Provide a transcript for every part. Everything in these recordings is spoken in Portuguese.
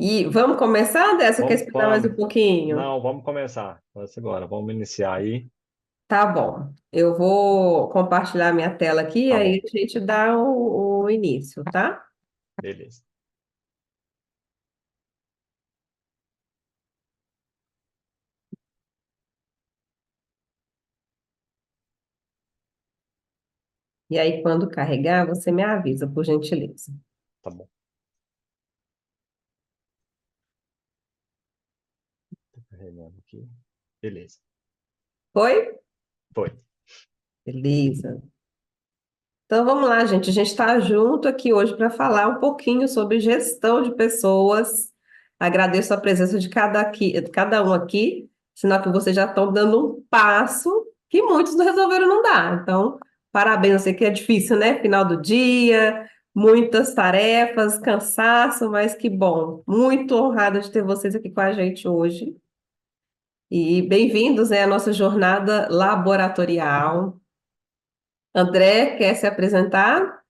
E vamos começar dessa? Quer Vamos, esperar mais um vamos. pouquinho? Não, vamos começar. Vamos agora, vamos iniciar aí. Tá bom. Eu vou compartilhar minha tela aqui e Tá aí bom, a gente dá o início, tá? beleza. E aí, quando carregar, você me avisa, por gentileza. Tá bom. Tô carregando aqui. Beleza. Foi? Foi. Beleza. Então vamos lá, gente. A gente está junto aqui hoje para falar um pouquinho sobre gestão de pessoas. Agradeço a presença de cada um aqui, sinal que vocês já estão dando um passo que muitos não resolveram não dar. Então, parabéns, eu sei que é difícil, né? Final do dia, muitas tarefas, cansaço, mas que bom. Muito honrada de ter vocês aqui com a gente hoje. E bem-vindos, né, à nossa jornada laboratorial. André, quer se apresentar?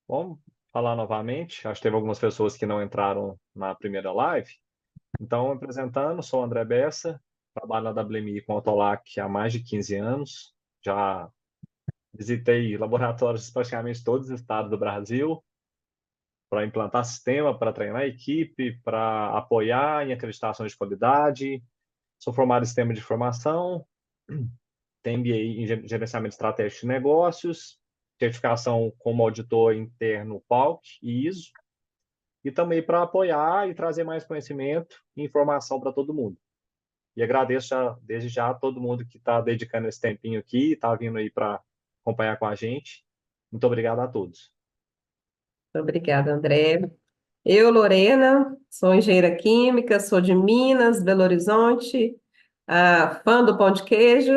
Vamos falar novamente. Acho que teve algumas pessoas que não entraram na primeira live. Então, apresentando, sou o André Bessa, trabalho na WMI com Autolac há mais de 15 anos. Já visitei laboratórios de praticamente todos os estados do Brasil para implantar sistema, para treinar a equipe, para apoiar em acreditações de qualidade. Sou formado em sistema de informação, tenho MBA em gerenciamento estratégico de negócios, certificação como auditor interno PALC e ISO, e também para apoiar e trazer mais conhecimento e informação para todo mundo. E agradeço desde já a todo mundo que está dedicando esse tempinho aqui, está vindo aí para acompanhar com a gente. Muito obrigado a todos. Obrigada, André. Eu, Lorena, sou engenheira química, sou de Minas, Belo Horizonte, fã do pão de queijo.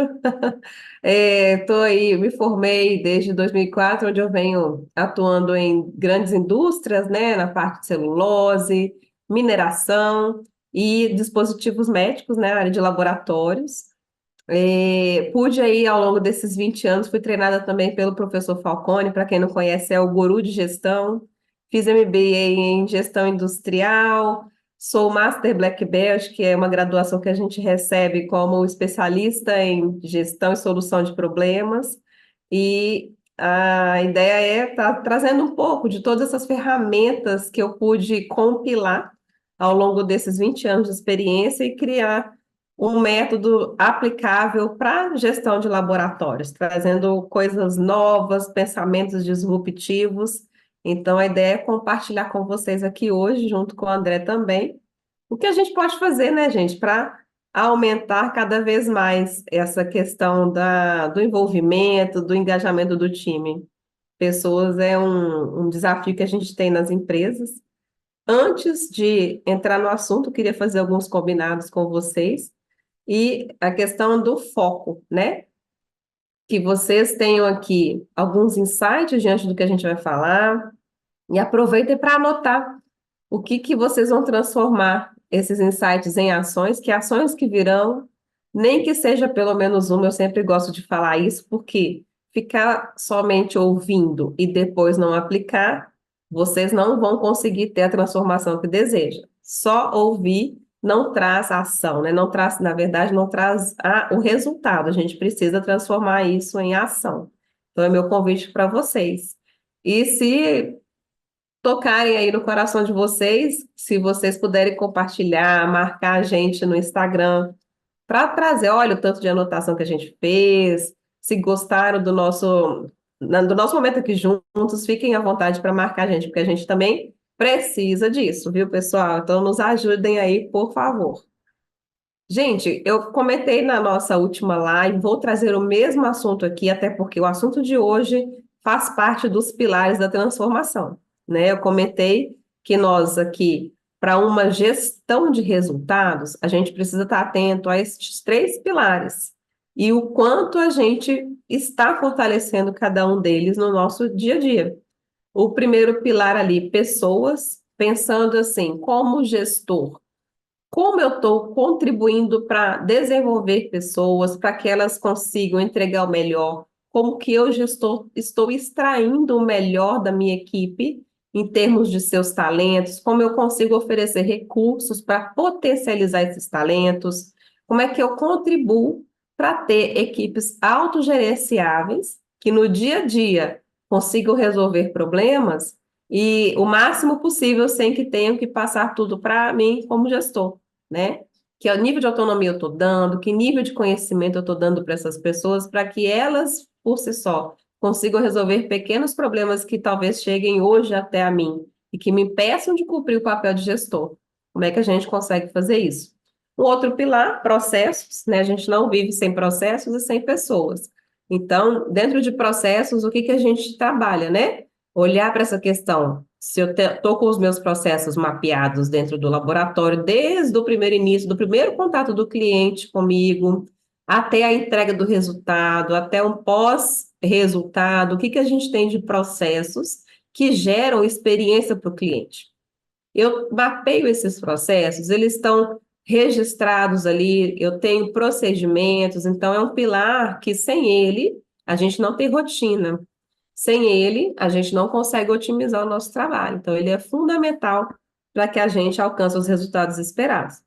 Estou aí, me formei desde 2004, onde eu venho atuando em grandes indústrias, né, na parte de celulose, mineração e dispositivos médicos, né, na área de laboratórios. Pude aí, ao longo desses 20 anos, fui treinada também pelo professor Falcone, para quem não conhece, é o guru de gestão. Fiz MBA em gestão industrial, sou Master Black Belt, que é uma graduação que a gente recebe como especialista em gestão e solução de problemas. E a ideia é estar trazendo um pouco de todas essas ferramentas que eu pude compilar ao longo desses 20 anos de experiência e criar um método aplicável para gestão de laboratórios, trazendo coisas novas, pensamentos disruptivos. Então, a ideia é compartilhar com vocês aqui hoje, junto com o André também, o que a gente pode fazer, né, gente, para aumentar cada vez mais essa questão do envolvimento, do engajamento do time. Pessoas é um desafio que a gente tem nas empresas. Antes de entrar no assunto, eu queria fazer alguns combinados com vocês e a questão do foco, né? Que vocês tenham aqui alguns insights diante do que a gente vai falar e aproveitem para anotar o que que vocês vão transformar esses insights em ações, que ações que virão, nem que seja pelo menos uma, eu sempre gosto de falar isso, porque ficar somente ouvindo e depois não aplicar, vocês não vão conseguir ter a transformação que desejam. Só ouvir não traz ação, né? Não traz, na verdade, não traz o resultado. A gente precisa transformar isso em ação. Então, é meu convite para vocês. E se tocarem aí no coração de vocês, se vocês puderem compartilhar, marcar a gente no Instagram, para trazer, olha, o tanto de anotação que a gente fez, se gostaram do nosso momento aqui juntos, fiquem à vontade para marcar a gente, porque a gente também precisa disso, viu, pessoal? Então nos ajudem aí, por favor. Gente, eu comentei na nossa última live, vou trazer o mesmo assunto aqui, até porque o assunto de hoje faz parte dos pilares da transformação, né? Eu comentei que nós aqui, para uma gestão de resultados, a gente precisa estar atento a estes três pilares e o quanto a gente está fortalecendo cada um deles no nosso dia a dia. O primeiro pilar ali, pessoas, pensando assim, como gestor como eu estou contribuindo para desenvolver pessoas, para que elas consigam entregar o melhor, como que eu estou extraindo o melhor da minha equipe em termos de seus talentos, como eu consigo oferecer recursos para potencializar esses talentos, como é que eu contribuo para ter equipes autogerenciáveis, que no dia a dia consigam resolver problemas e o máximo possível sem que tenham que passar tudo para mim como gestor, né? Que nível de autonomia eu estou dando, que nível de conhecimento eu estou dando para essas pessoas, para que elas, por si só, consigam resolver pequenos problemas que talvez cheguem hoje até a mim e que me impeçam de cumprir o papel de gestor. Como é que a gente consegue fazer isso? O outro pilar, processos, né? A gente não vive sem processos e sem pessoas. Então, dentro de processos, o que que a gente trabalha, né? Olhar para essa questão. Se eu estou com os meus processos mapeados dentro do laboratório, desde o primeiro início, do primeiro contato do cliente comigo, até a entrega do resultado, até um pós-resultado, o que que a gente tem de processos que geram experiência para o cliente? Eu mapeio esses processos, eles estão registrados ali, eu tenho procedimentos, então é um pilar que sem ele a gente não tem rotina. Sem ele, a gente não consegue otimizar o nosso trabalho. Então, ele é fundamental para que a gente alcance os resultados esperados.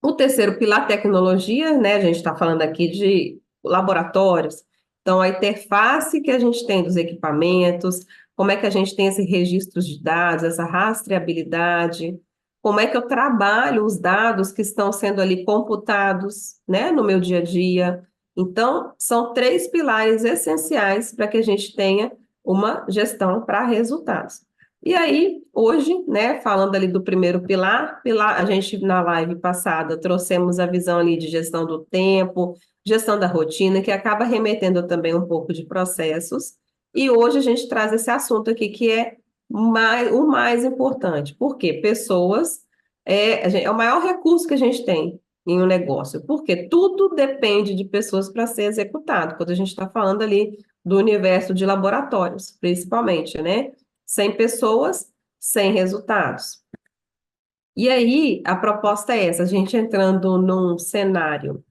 O terceiro pilar, tecnologia, né? A gente está falando aqui de laboratórios. Então, a interface que a gente tem dos equipamentos, como é que a gente tem esses registros de dados, essa rastreabilidade, como é que eu trabalho os dados que estão sendo ali computados, né, no meu dia a dia. Então, são três pilares essenciais para que a gente tenha uma gestão para resultados. E aí, hoje, né, falando ali do primeiro pilar, a gente na live passada trouxemos a visão ali de gestão do tempo, gestão da rotina, que acaba remetendo também um pouco de processos. E hoje a gente traz esse assunto aqui que é o mais importante. Por quê? Pessoas é o maior recurso que a gente tem em um negócio, porque tudo depende de pessoas para ser executado, quando a gente está falando ali do universo de laboratórios, principalmente, né? Sem pessoas, sem resultados. E aí, a proposta é essa, a gente entrando num cenário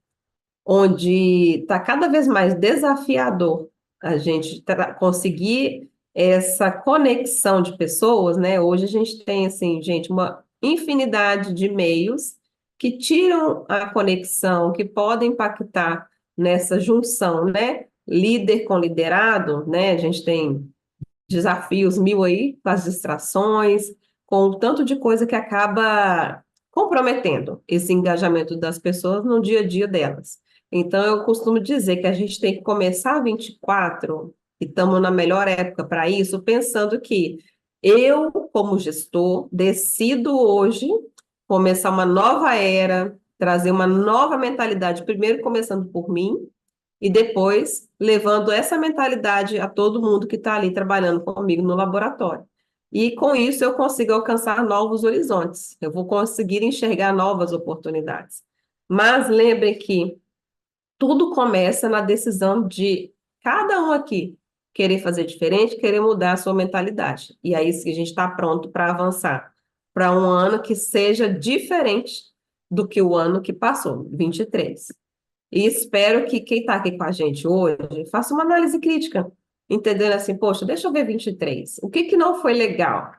onde está cada vez mais desafiador a gente conseguir essa conexão de pessoas, né? Hoje a gente tem, assim, gente, uma infinidade de meios que tiram a conexão, que podem impactar nessa junção, né? Líder com liderado, né? A gente tem desafios mil aí, com as distrações, com o tanto de coisa que acaba comprometendo esse engajamento das pessoas no dia a dia delas. Então, eu costumo dizer que a gente tem que começar 24, e estamos na melhor época para isso, pensando que eu, como gestor, decido hoje começar uma nova era, trazer uma nova mentalidade, primeiro começando por mim, e depois levando essa mentalidade a todo mundo que está ali trabalhando comigo no laboratório. E com isso eu consigo alcançar novos horizontes, eu vou conseguir enxergar novas oportunidades. Mas lembre que tudo começa na decisão de cada um aqui querer fazer diferente, querer mudar a sua mentalidade. E aí sim, a gente está pronto para avançar para um ano que seja diferente do que o ano que passou, 23. E espero que quem está aqui com a gente hoje faça uma análise crítica, entendendo assim, poxa, deixa eu ver 23. O que que não foi legal?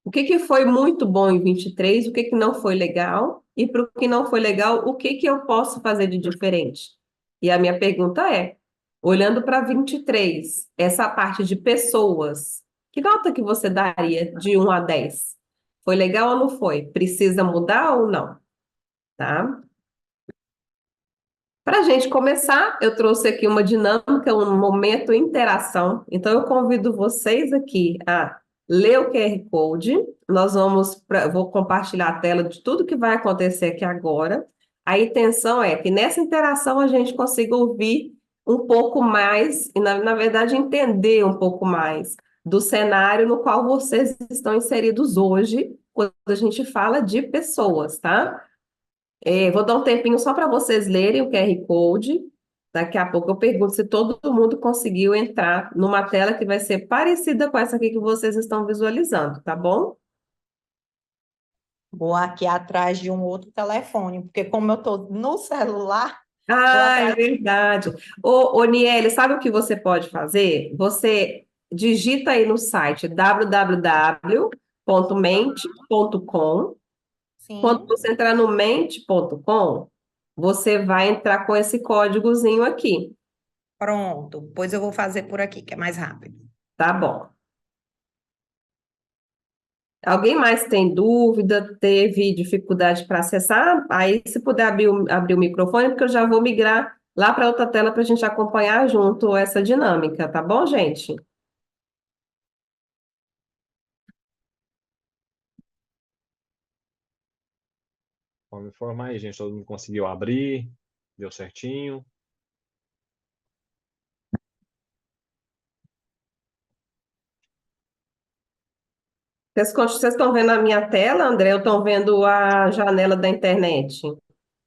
O que que foi muito bom em 23? O que que não foi legal? E para o que não foi legal, o que que eu posso fazer de diferente? E a minha pergunta é, olhando para 23, essa parte de pessoas, que nota que você daria de 1 a 10? Foi legal ou não foi? Precisa mudar ou não? Tá? Para a gente começar, eu trouxe aqui uma dinâmica, um momento interação. Então, eu convido vocês aqui a ler o QR Code. Nós vou compartilhar a tela de tudo que vai acontecer aqui agora. A intenção é que nessa interação a gente consiga ouvir um pouco mais, e na verdade entender um pouco mais do cenário no qual vocês estão inseridos hoje, quando a gente fala de pessoas, tá? Vou dar um tempinho só para vocês lerem o QR Code. Daqui a pouco eu pergunto se todo mundo conseguiu entrar numa tela que vai ser parecida com essa aqui que vocês estão visualizando, tá bom? Vou aqui atrás de um outro telefone, porque como eu estou no celular, vou Ah, é atrás. verdade. Ô, Niele, sabe o que você pode fazer? Você digita aí no site www.mente.com. Quando Sim, você entrar no mente.com, você vai entrar com esse códigozinho aqui, pronto. Pois eu vou fazer por aqui, que é mais rápido. tá bom? Alguém mais tem dúvida, teve dificuldade para acessar? Aí, se puder abrir o microfone, porque eu já vou migrar lá para outra tela para a gente acompanhar junto essa dinâmica, tá bom, gente? Vamos informar aí, gente. Todo mundo conseguiu abrir, deu certinho. Vocês estão vendo a minha tela, André? Ou estão vendo a janela da internet?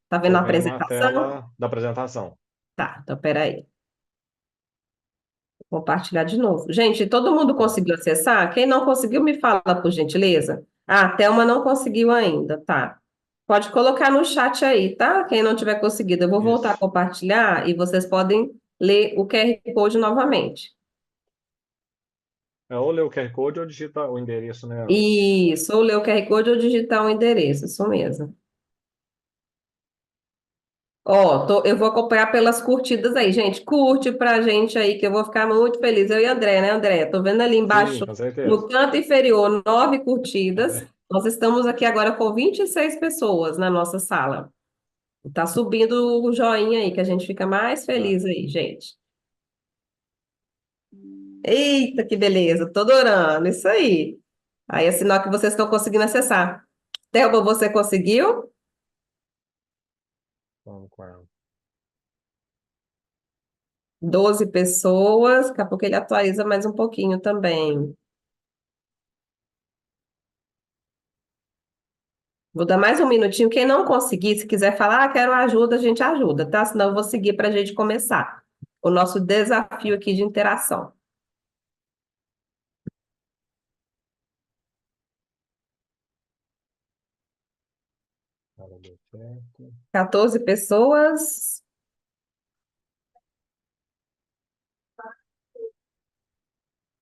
Tá vendo Estou a vendo a apresentação? tela da apresentação. Tá, então peraí. Compartilhar de novo. Gente, todo mundo Tá. conseguiu acessar? Quem não conseguiu, me fala, por gentileza. Ah, a Thelma não conseguiu ainda, tá. Pode colocar no chat aí, tá? Quem não tiver conseguido, eu vou voltar a Isso. compartilhar e vocês podem ler o QR Code novamente. Ou lê o QR Code ou digita o endereço, né, Ana? Isso, ou ler o QR Code ou digitar o endereço, isso mesmo. Ó, eu vou acompanhar pelas curtidas aí, gente. Curte pra gente aí, que eu vou ficar muito feliz. Eu e André, né, André? Tô vendo ali Sim, embaixo, com no certeza. canto inferior, 9 curtidas. Nós estamos aqui agora com 26 pessoas na nossa sala. Tá subindo o joinha aí, que a gente fica mais Tá. feliz aí, gente. Eita, que beleza, tô adorando, isso aí. Aí é sinal que vocês estão conseguindo acessar. Thelma, você conseguiu? Vamos com ela. 12 pessoas, daqui a pouco ele atualiza mais um pouquinho também. Vou dar mais um minutinho. Quem não conseguir, se quiser falar, quero ajuda, a gente ajuda, tá? Senão eu vou seguir para a gente começar o nosso desafio aqui de interação. Ela deu certo. 14 pessoas.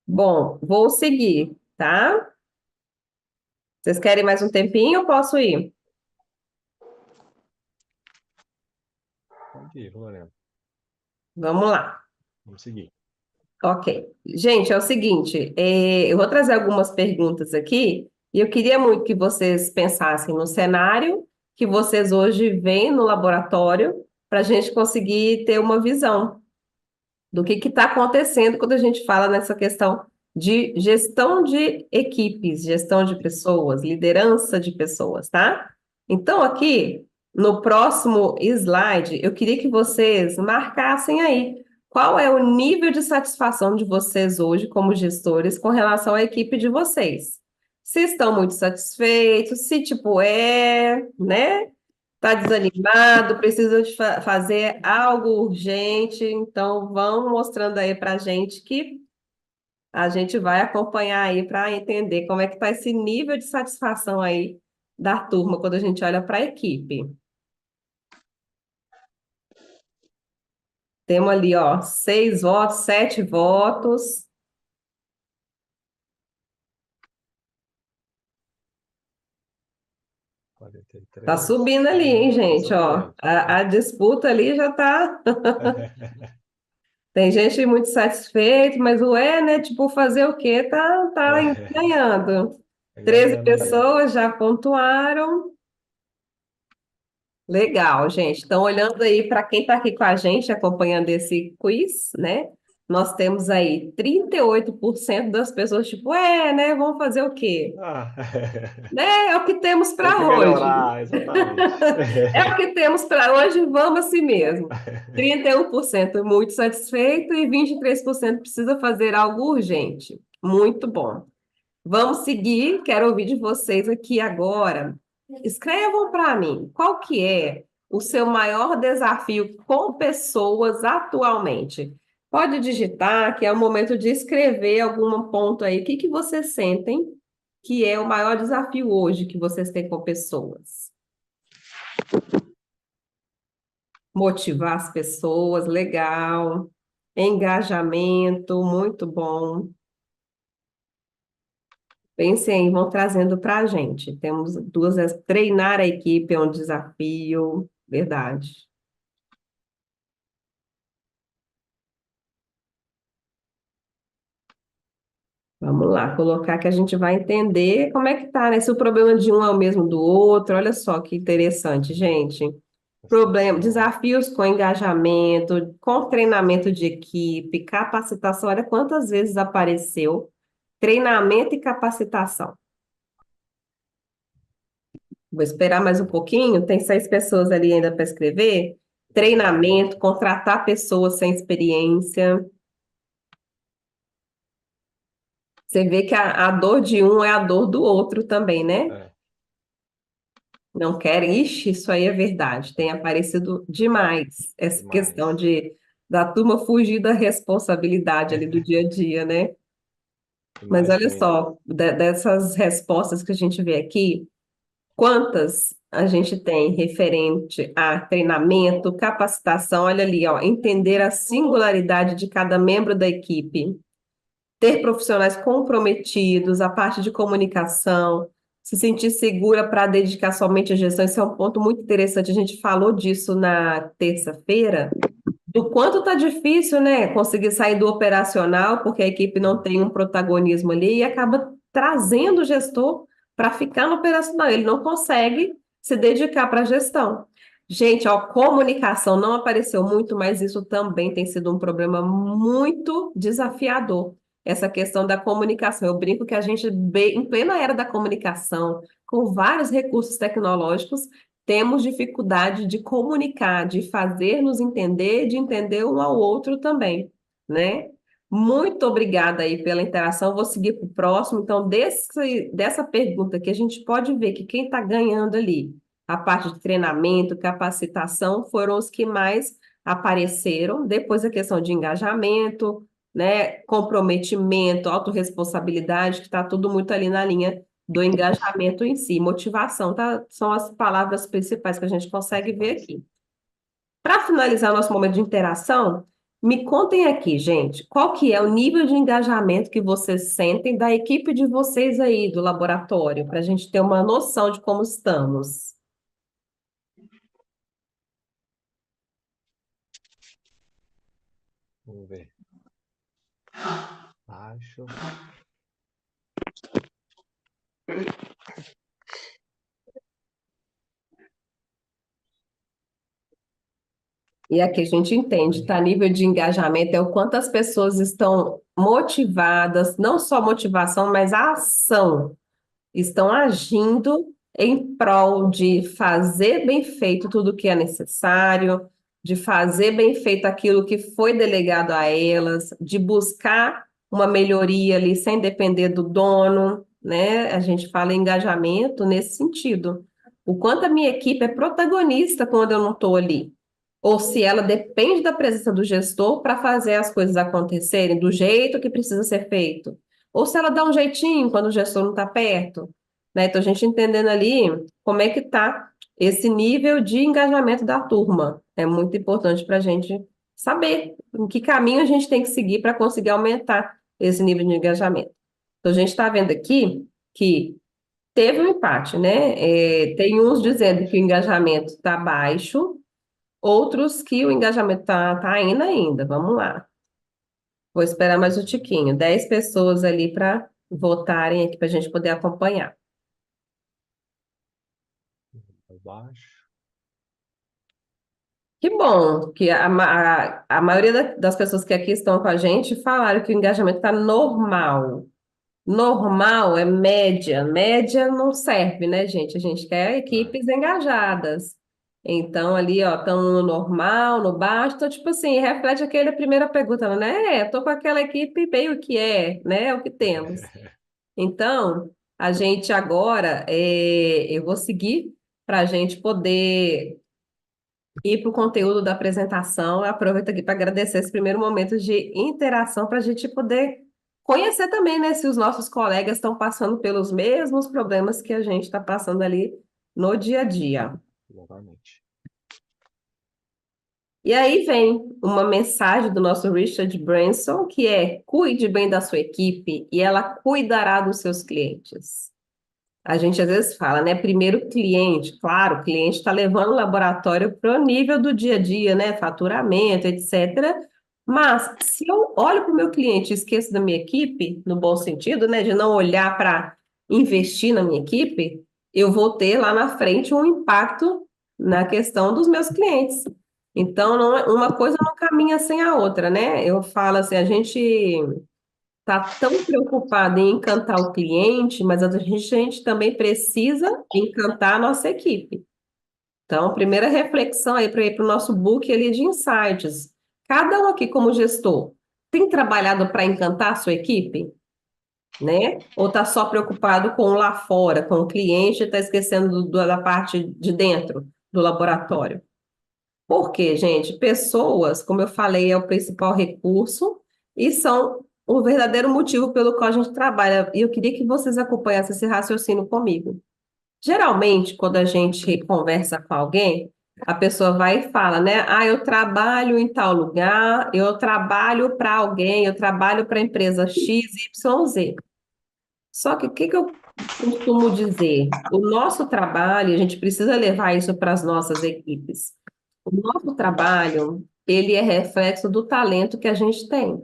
Bom, vou seguir, tá? Vocês querem mais um tempinho? Eu posso ir. Pode ir, Lorena. Vamos lá. Vamos seguir. Ok. Gente, é o seguinte, eu vou trazer algumas perguntas aqui e eu queria muito que vocês pensassem no cenário que vocês hoje veem no laboratório para a gente conseguir ter uma visão do que está acontecendo quando a gente fala nessa questão de gestão de equipes, gestão de pessoas, liderança de pessoas, tá? Então, aqui, no próximo slide, eu queria que vocês marcassem aí qual é o nível de satisfação de vocês hoje, como gestores, com relação à equipe de vocês. Se estão muito satisfeitos, se tipo né? Está desanimado, precisa de fazer algo urgente, então vão mostrando aí para a gente que a gente vai acompanhar aí para entender como é que está esse nível de satisfação aí da turma quando a gente olha para a equipe. Temos ali, ó, 6 votos, 7 votos. 43. Tá subindo ali, hein, Tá gente, ó. subindo. A disputa ali já tá. Tem gente muito satisfeita, mas né? Tipo, fazer o quê? Tá ganhando. Tá 13 ganhando ainda. pessoas já pontuaram. Legal, gente. Então, olhando aí para quem está aqui com a gente, acompanhando esse quiz, né? Nós temos aí 38% das pessoas, tipo, né? Vamos fazer o quê? Ah, Né? É o que temos tem que para hoje. melhorar, exatamente. É o que temos para hoje, vamos assim mesmo. 31% muito satisfeito e 23% precisa fazer algo urgente. Muito bom. Vamos seguir, quero ouvir de vocês aqui agora. Escrevam para mim, qual que é o seu maior desafio com pessoas atualmente? Pode digitar, que é o momento de escrever algum ponto aí. O que que vocês sentem que é o maior desafio hoje que vocês têm com pessoas? Motivar as pessoas, legal. Engajamento, muito bom. Pensem aí, vão trazendo para a gente. Temos duas, treinar a equipe é um desafio, verdade. Vamos lá, colocar que a gente vai entender como é que tá, né? Se o problema de um é o mesmo do outro, olha só que interessante, gente. Problema, Percepção. desafios com engajamento, com treinamento de equipe, capacitação. Olha quantas vezes apareceu treinamento e capacitação. Vou esperar mais um pouquinho, tem 6 pessoas ali ainda para escrever. Treinamento, contratar pessoas sem experiência. Você vê que a dor de um é a dor do outro também, né? É, Não querem. Ixi, isso aí é verdade. Tem aparecido demais essa questão demais. de da turma fugir da responsabilidade ali do dia a dia, né? E Mas mais olha tem. só, dessas respostas que a gente vê aqui, quantas a gente tem referente a treinamento, capacitação, olha ali, ó, entender a singularidade de cada membro da equipe, ter profissionais comprometidos, a parte de comunicação, se sentir segura para dedicar somente à gestão, isso é um ponto muito interessante. A gente falou disso na terça-feira, do quanto está difícil, né, conseguir sair do operacional, porque a equipe não tem um protagonismo ali e acaba trazendo o gestor para ficar no operacional. Ele não consegue se dedicar para a gestão. Gente, ó, comunicação não apareceu muito, mas isso também tem sido um problema muito desafiador. Essa questão da comunicação. Eu brinco que a gente, em plena era da comunicação, com vários recursos tecnológicos, temos dificuldade de comunicar, de fazer nos entender, de entender um ao outro também, né? Muito obrigada aí pela interação. Vou seguir para o próximo. Então, dessa pergunta que a gente pode ver que quem está ganhando ali, a parte de treinamento, capacitação, foram os que mais apareceram. Depois a questão de engajamento, né? Comprometimento, autorresponsabilidade, que está tudo muito ali na linha do engajamento em si, motivação, tá? São as palavras principais que a gente consegue ver Principais. aqui. Para finalizar nosso momento de interação, me contem aqui, gente, qual que é o nível de engajamento que vocês sentem da equipe de vocês aí do laboratório, para a gente ter uma noção de como estamos. Vamos ver. Acho. E aqui a gente entende, tá? Nível de engajamento é o quanto as pessoas estão motivadas, não só motivação, mas a ação. Estão agindo em prol de fazer bem feito tudo o que é necessário, de fazer bem feito aquilo que foi delegado a elas, de buscar uma melhoria ali sem depender do dono, né? A gente fala em engajamento nesse sentido. O quanto a minha equipe é protagonista quando eu não estou ali. Ou se ela depende da presença do gestor para fazer as coisas acontecerem do jeito que precisa ser feito. Ou se ela dá um jeitinho quando o gestor não está perto, né? Então, a gente entendendo ali como é que está esse nível de engajamento da turma. É muito importante para a gente saber em que caminho a gente tem que seguir para conseguir aumentar esse nível de engajamento. Então, a gente está vendo aqui que teve um empate, né? Tem uns Deu um dizendo que o empate. engajamento está baixo, outros que o engajamento está indo ainda. Vamos lá. Vou esperar mais um tiquinho. 10 pessoas ali para votarem aqui para a gente poder acompanhar. Abaixo. Que bom que a maioria das pessoas que aqui estão com a gente falaram que o engajamento está normal. Normal é média. Média não serve, né, gente? A gente quer Ah, equipes engajadas. Então, ali, ó, estão no normal, no baixo. Então, tipo assim, reflete aquela primeira pergunta, né? Tô com aquela equipe meio que né? É o que temos. Então, a gente agora, eu vou seguir para a gente poder ir para o conteúdo da apresentação. Eu aproveito aqui para agradecer esse primeiro momento de interação para a gente poder conhecer também, né, se os nossos colegas estão passando pelos mesmos problemas que a gente está passando ali no dia a dia. exatamente. E aí vem uma mensagem do nosso Richard Branson, que é: cuide bem da sua equipe e ela cuidará dos seus clientes. A gente às vezes fala, né? Primeiro o cliente, claro, o cliente está levando o laboratório para o nível do dia a dia, né? Faturamento, etc. Mas se eu olho para o meu cliente e esqueço da minha equipe, no bom sentido, né? De não olhar para investir na minha equipe, eu vou ter lá na frente um impacto na questão dos meus clientes. Então, uma coisa não caminha sem a outra, né? Eu falo assim, a gente está tão preocupado em encantar o cliente, mas a gente também precisa encantar a nossa equipe. Então, primeira reflexão aí para ir para o nosso book ali de insights. Cada um aqui como gestor tem trabalhado para encantar a sua equipe, né? Ou está só preocupado com o lá fora, com o cliente, e está esquecendo da parte de dentro do laboratório? Por quê, gente? Pessoas, como eu falei, é o principal recurso e são o verdadeiro motivo pelo qual a gente trabalha. E eu queria que vocês acompanhassem esse raciocínio comigo. Geralmente, quando a gente conversa com alguém, a pessoa vai e fala, né? Ah, eu trabalho em tal lugar, eu trabalho para alguém, eu trabalho para a empresa X, Y, Z. Só que o que que eu costumo dizer? O nosso trabalho, a gente precisa levar isso para as nossas equipes. O nosso trabalho, ele é reflexo do talento que a gente tem.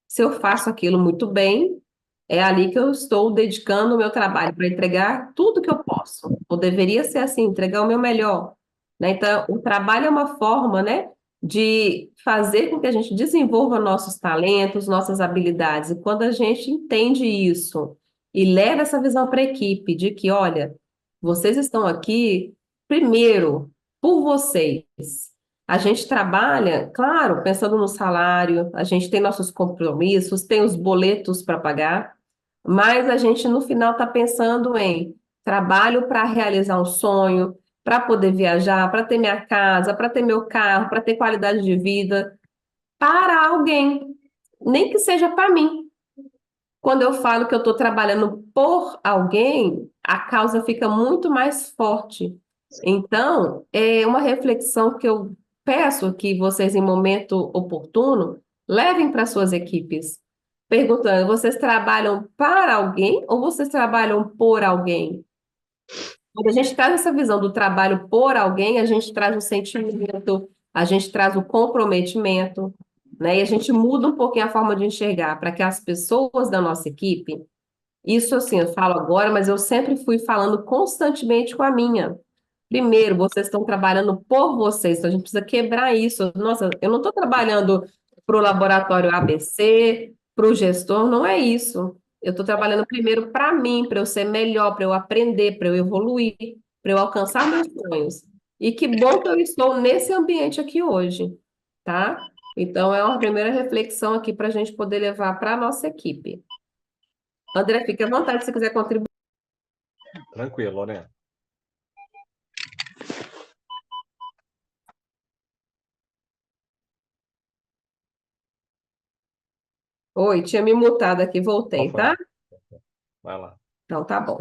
Se eu faço aquilo muito bem, é ali que eu estou dedicando o meu trabalho para entregar tudo que eu posso. Ou deveria ser assim, entregar o meu melhor, né? Então, o trabalho é uma forma, né, de fazer com que a gente desenvolva nossos talentos, nossas habilidades. E quando a gente entende isso e leva essa visão para a equipe de que, olha, vocês estão aqui primeiro por vocês. A gente trabalha, claro, pensando no salário, a gente tem nossos compromissos, tem os boletos para pagar, mas a gente no final está pensando em trabalho para realizar um sonho, para poder viajar, para ter minha casa, para ter meu carro, para ter qualidade de vida, para alguém, nem que seja para mim. Quando eu falo que eu estou trabalhando por alguém, a causa fica muito mais forte. Então, é uma reflexão que eu peço que vocês, em momento oportuno, levem para suas equipes, perguntando: vocês trabalham para alguém ou vocês trabalham por alguém? Quando a gente traz essa visão do trabalho por alguém, a gente traz o sentimento, a gente traz o comprometimento, né? E a gente muda um pouquinho a forma de enxergar para que as pessoas da nossa equipe, isso assim, eu falo agora, mas eu sempre fui falando constantemente com a minha. Primeiro, vocês estão trabalhando por vocês, então a gente precisa quebrar isso. Nossa, eu não estou trabalhando para o laboratório ABC, para o gestor, não é isso. Eu estou trabalhando primeiro para mim, para eu ser melhor, para eu aprender, para eu evoluir, para eu alcançar meus sonhos. E que bom que eu estou nesse ambiente aqui hoje, tá? Então, é uma primeira reflexão aqui para a gente poder levar para a nossa equipe. André, fique à vontade se quiser contribuir. Tranquilo, Lorena. Oi, tinha me mutado aqui, Qual voltei, foi? tá? Vai lá. Então, tá bom.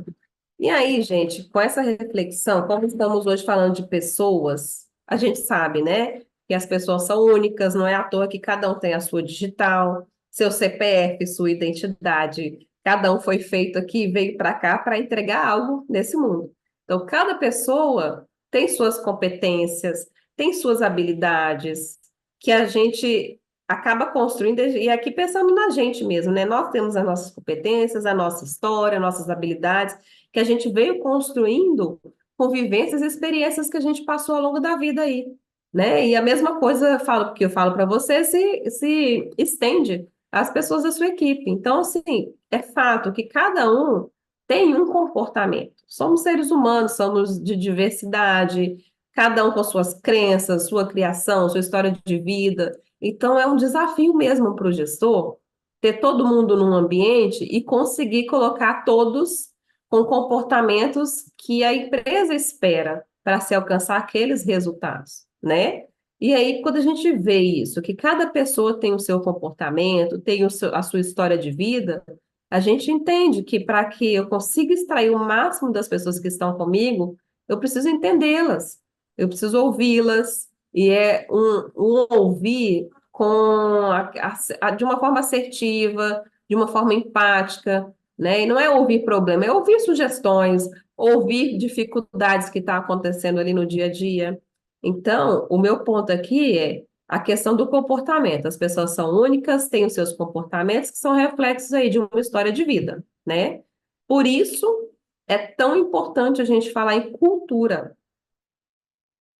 E aí, gente, com essa reflexão, como estamos hoje falando de pessoas, a gente sabe, né, que as pessoas são únicas, não é à toa que cada um tem a sua digital, seu CPF, sua identidade. Cada um foi feito aqui, veio para cá para entregar algo nesse mundo. Então, cada pessoa tem suas competências, tem suas habilidades, que a gente acaba construindo, e aqui pensando na gente mesmo, né? Nós temos as nossas competências, a nossa história, nossas habilidades, que a gente veio construindo com vivências e experiências que a gente passou ao longo da vida aí, né? E a mesma coisa eu falo, que eu falo para você, se estende às pessoas da sua equipe. Então, assim, é fato que cada um tem um comportamento. Somos seres humanos, somos de diversidade, cada um com suas crenças, sua criação, sua história de vida. Então, é um desafio mesmo para o gestor ter todo mundo num ambiente e conseguir colocar todos com comportamentos que a empresa espera para se alcançar aqueles resultados, né? E aí, quando a gente vê isso, que cada pessoa tem o seu comportamento, tem a sua história de vida, a gente entende que para que eu consiga extrair o máximo das pessoas que estão comigo, eu preciso entendê-las, eu preciso ouvi-las, e é um ouvir de uma forma assertiva, de uma forma empática, né? E não é ouvir problema, é ouvir sugestões, ouvir dificuldades que estão acontecendo ali no dia a dia. Então, o meu ponto aqui é a questão do comportamento. As pessoas são únicas, têm os seus comportamentos que são reflexos aí de uma história de vida, né? Por isso é tão importante a gente falar em cultura.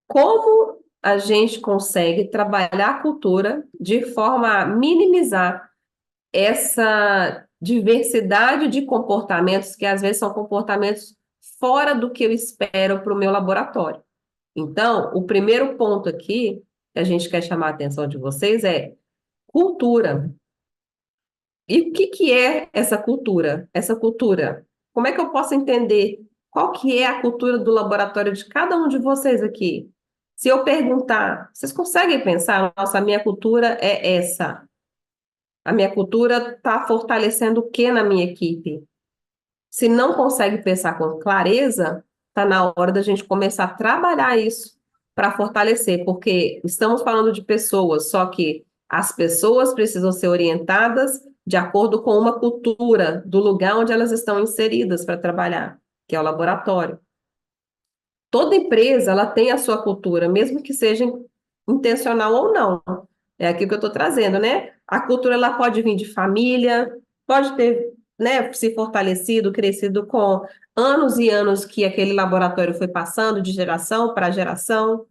Como a gente consegue trabalhar a cultura de forma a minimizar essa diversidade de comportamentos, que às vezes são comportamentos fora do que eu espero para o meu laboratório. Então, o primeiro ponto aqui que a gente quer chamar a atenção de vocês é cultura. E o que que é essa cultura? Essa cultura, como é que eu posso entender qual que é a cultura do laboratório de cada um de vocês aqui? Se eu perguntar, vocês conseguem pensar, nossa, a minha cultura é essa. A minha cultura está fortalecendo o que na minha equipe? Se não consegue pensar com clareza, está na hora da gente começar a trabalhar isso para fortalecer, porque estamos falando de pessoas, só que as pessoas precisam ser orientadas de acordo com uma cultura do lugar onde elas estão inseridas para trabalhar, que é o laboratório. Toda empresa, ela tem a sua cultura, mesmo que seja intencional ou não. É aquilo que eu estou trazendo, né? A cultura, ela pode vir de família, pode ter, né, se fortalecido, crescido com anos e anos que aquele laboratório foi passando de geração para geração,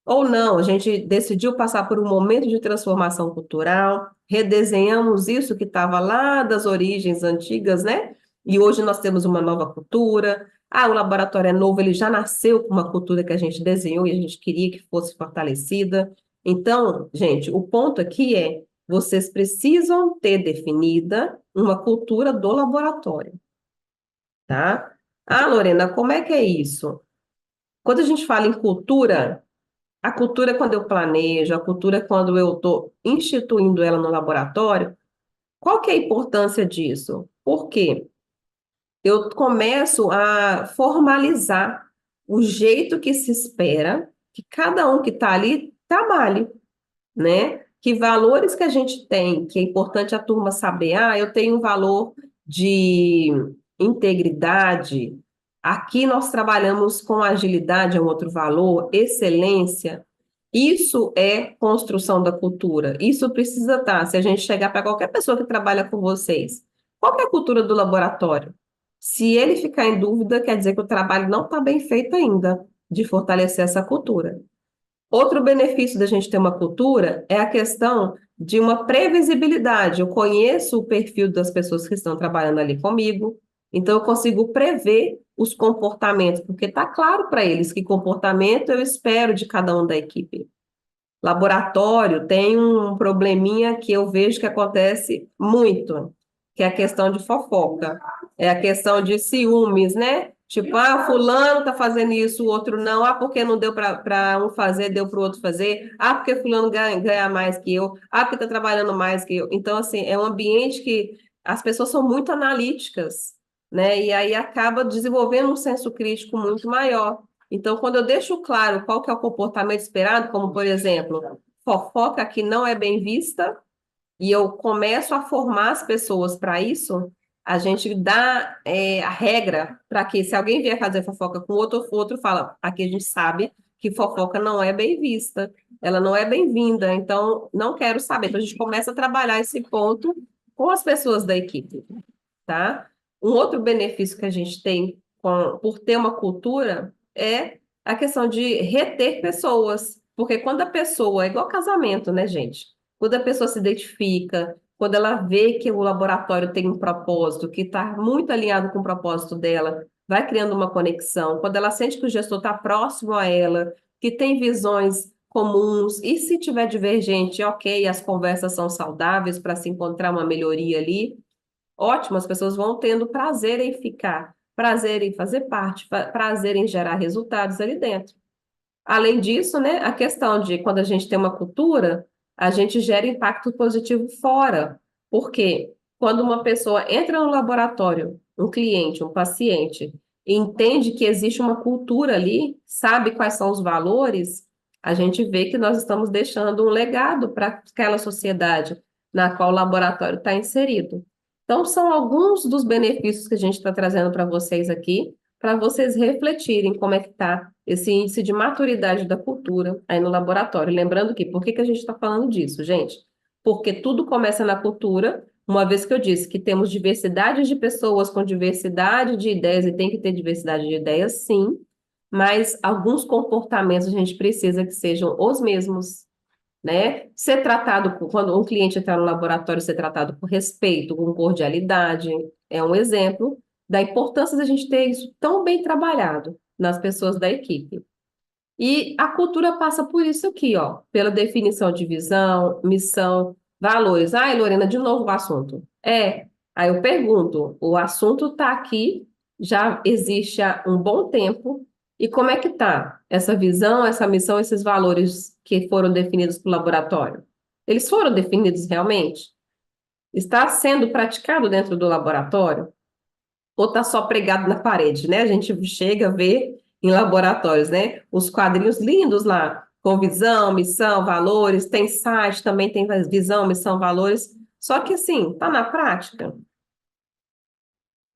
ou não, a gente decidiu passar por um momento de transformação cultural, redesenhamos isso que estava lá das origens antigas, né? E hoje nós temos uma nova cultura. Ah, o laboratório é novo, ele já nasceu com uma cultura que a gente desenhou e a gente queria que fosse fortalecida. Então, gente, o ponto aqui é: vocês precisam ter definida uma cultura do laboratório, tá? Ah, Lorena, como é que é isso? Quando a gente fala em cultura, a cultura é quando eu planejo, a cultura é quando eu estou instituindo ela no laboratório. Qual que é a importância disso? Porque eu começo a formalizar o jeito que se espera que cada um que está ali trabalhe, né? Que valores que a gente tem, que é importante a turma saber. Ah, eu tenho um valor de integridade. Aqui nós trabalhamos com agilidade, é um outro valor, excelência. Isso é construção da cultura. Isso precisa estar. Se a gente chegar para qualquer pessoa que trabalha com vocês, qual que é a cultura do laboratório? Se ele ficar em dúvida, quer dizer que o trabalho não está bem feito ainda de fortalecer essa cultura. Outro benefício da gente ter uma cultura é a questão de uma previsibilidade. Eu conheço o perfil das pessoas que estão trabalhando ali comigo, então eu consigo prever os comportamentos, porque está claro para eles que comportamento eu espero de cada um da equipe. Laboratório tem um probleminha que eu vejo que acontece muito, que é a questão de fofoca, é a questão de ciúmes, né? Tipo, ah, fulano tá fazendo isso, o outro não. Ah, porque não deu para um fazer, deu para o outro fazer. Ah, porque fulano ganha mais que eu. Ah, porque tá trabalhando mais que eu. Então, assim, é um ambiente que as pessoas são muito analíticas, né? E aí acaba desenvolvendo um senso crítico muito maior. Então, quando eu deixo claro qual que é o comportamento esperado, como, por exemplo, fofoca que não é bem vista, e eu começo a formar as pessoas para isso, a gente dá a regra para que, se alguém vier fazer fofoca com outro, outro fala, aqui a gente sabe que fofoca não é bem vista, ela não é bem-vinda, então não quero saber. Então, a gente começa a trabalhar esse ponto com as pessoas da equipe, tá? Um outro benefício que a gente tem por ter uma cultura é a questão de reter pessoas, porque quando a pessoa, é igual casamento, né, gente? Quando a pessoa se identifica, quando ela vê que o laboratório tem um propósito, que está muito alinhado com o propósito dela, vai criando uma conexão. Quando ela sente que o gestor está próximo a ela, que tem visões comuns, e se tiver divergente, ok, as conversas são saudáveis para se encontrar uma melhoria ali. Ótimo, as pessoas vão tendo prazer em ficar, prazer em fazer parte, prazer em gerar resultados ali dentro. Além disso, né, a questão de quando a gente tem uma cultura, a gente gera impacto positivo fora. Porque quando uma pessoa entra no laboratório, um cliente, um paciente, e entende que existe uma cultura ali, sabe quais são os valores, a gente vê que nós estamos deixando um legado para aquela sociedade na qual o laboratório está inserido. Então, são alguns dos benefícios que a gente está trazendo para vocês aqui, para vocês refletirem como é que está esse índice de maturidade da cultura aí no laboratório. Lembrando que, por que que a gente está falando disso, gente? Porque tudo começa na cultura, uma vez que eu disse que temos diversidade de pessoas com diversidade de ideias, e tem que ter diversidade de ideias, sim, mas alguns comportamentos a gente precisa que sejam os mesmos, né? Ser tratado, quando um cliente está no laboratório, ser tratado com respeito, com cordialidade, é um exemplo da importância da gente ter isso tão bem trabalhado nas pessoas da equipe. E a cultura passa por isso aqui, ó, pela definição de visão, missão, valores. Ai, Lorena, de novo o assunto. Aí eu pergunto, o assunto está aqui, já existe há um bom tempo, e como é que está essa visão, essa missão, esses valores que foram definidos pelo laboratório? Eles foram definidos realmente? Está sendo praticado dentro do laboratório? Ou está só pregado na parede, né? A gente chega a ver em laboratórios, né? Os quadrinhos lindos lá, com visão, missão, valores, tem site, também tem visão, missão, valores, só que assim, tá na prática,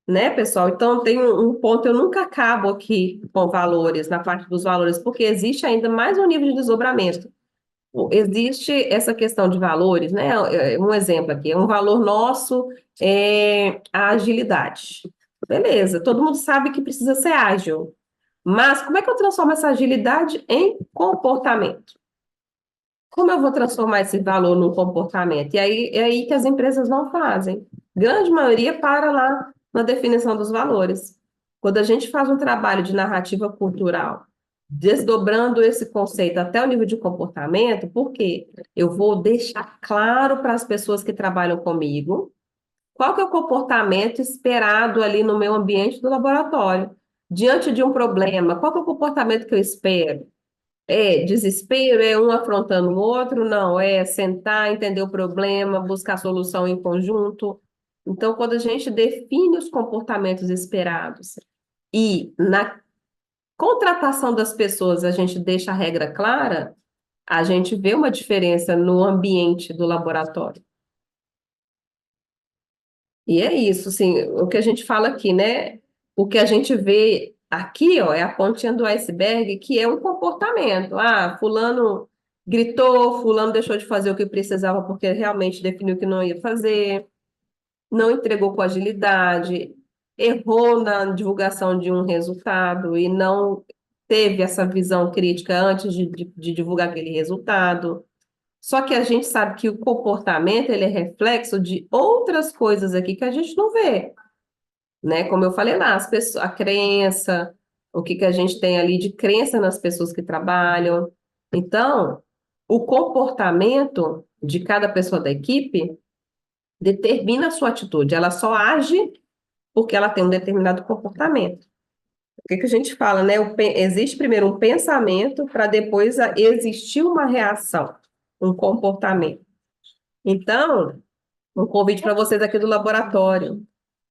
né, pessoal? Então tem um ponto, eu nunca acabo aqui com valores, na parte dos valores, porque existe ainda mais um nível de desdobramento. Existe essa questão de valores, né? Um exemplo aqui, um valor nosso é a agilidade. Beleza, todo mundo sabe que precisa ser ágil, mas como é que eu transformo essa agilidade em comportamento? Como eu vou transformar esse valor num comportamento? E aí é aí que as empresas não fazem. Grande maioria para lá na definição dos valores. Quando a gente faz um trabalho de narrativa cultural, desdobrando esse conceito até o nível de comportamento, porque eu vou deixar claro para as pessoas que trabalham comigo qual que é o comportamento esperado ali no meu ambiente do laboratório. Diante de um problema, qual que é o comportamento que eu espero? É desespero? É um afrontando o outro? Não, é sentar, entender o problema, buscar solução em conjunto. Então, quando a gente define os comportamentos esperados e na contratação das pessoas a gente deixa a regra clara, a gente vê uma diferença no ambiente do laboratório. E é isso, assim, o que a gente fala aqui, né? O que a gente vê aqui, ó, é a pontinha do iceberg, que é um comportamento. Ah, fulano gritou, fulano deixou de fazer o que precisava porque realmente definiu que não ia fazer, não entregou com agilidade, errou na divulgação de um resultado e não teve essa visão crítica antes de divulgar aquele resultado. Só que a gente sabe que o comportamento ele é reflexo de outras coisas aqui que a gente não vê, né? Como eu falei lá, as pessoas, a crença, o que que a gente tem ali de crença nas pessoas que trabalham. Então, o comportamento de cada pessoa da equipe determina a sua atitude. Ela só age porque ela tem um determinado comportamento. O que que a gente fala, né? Existe primeiro um pensamento para depois existir uma reação, um comportamento. Então, um convite para vocês aqui do laboratório.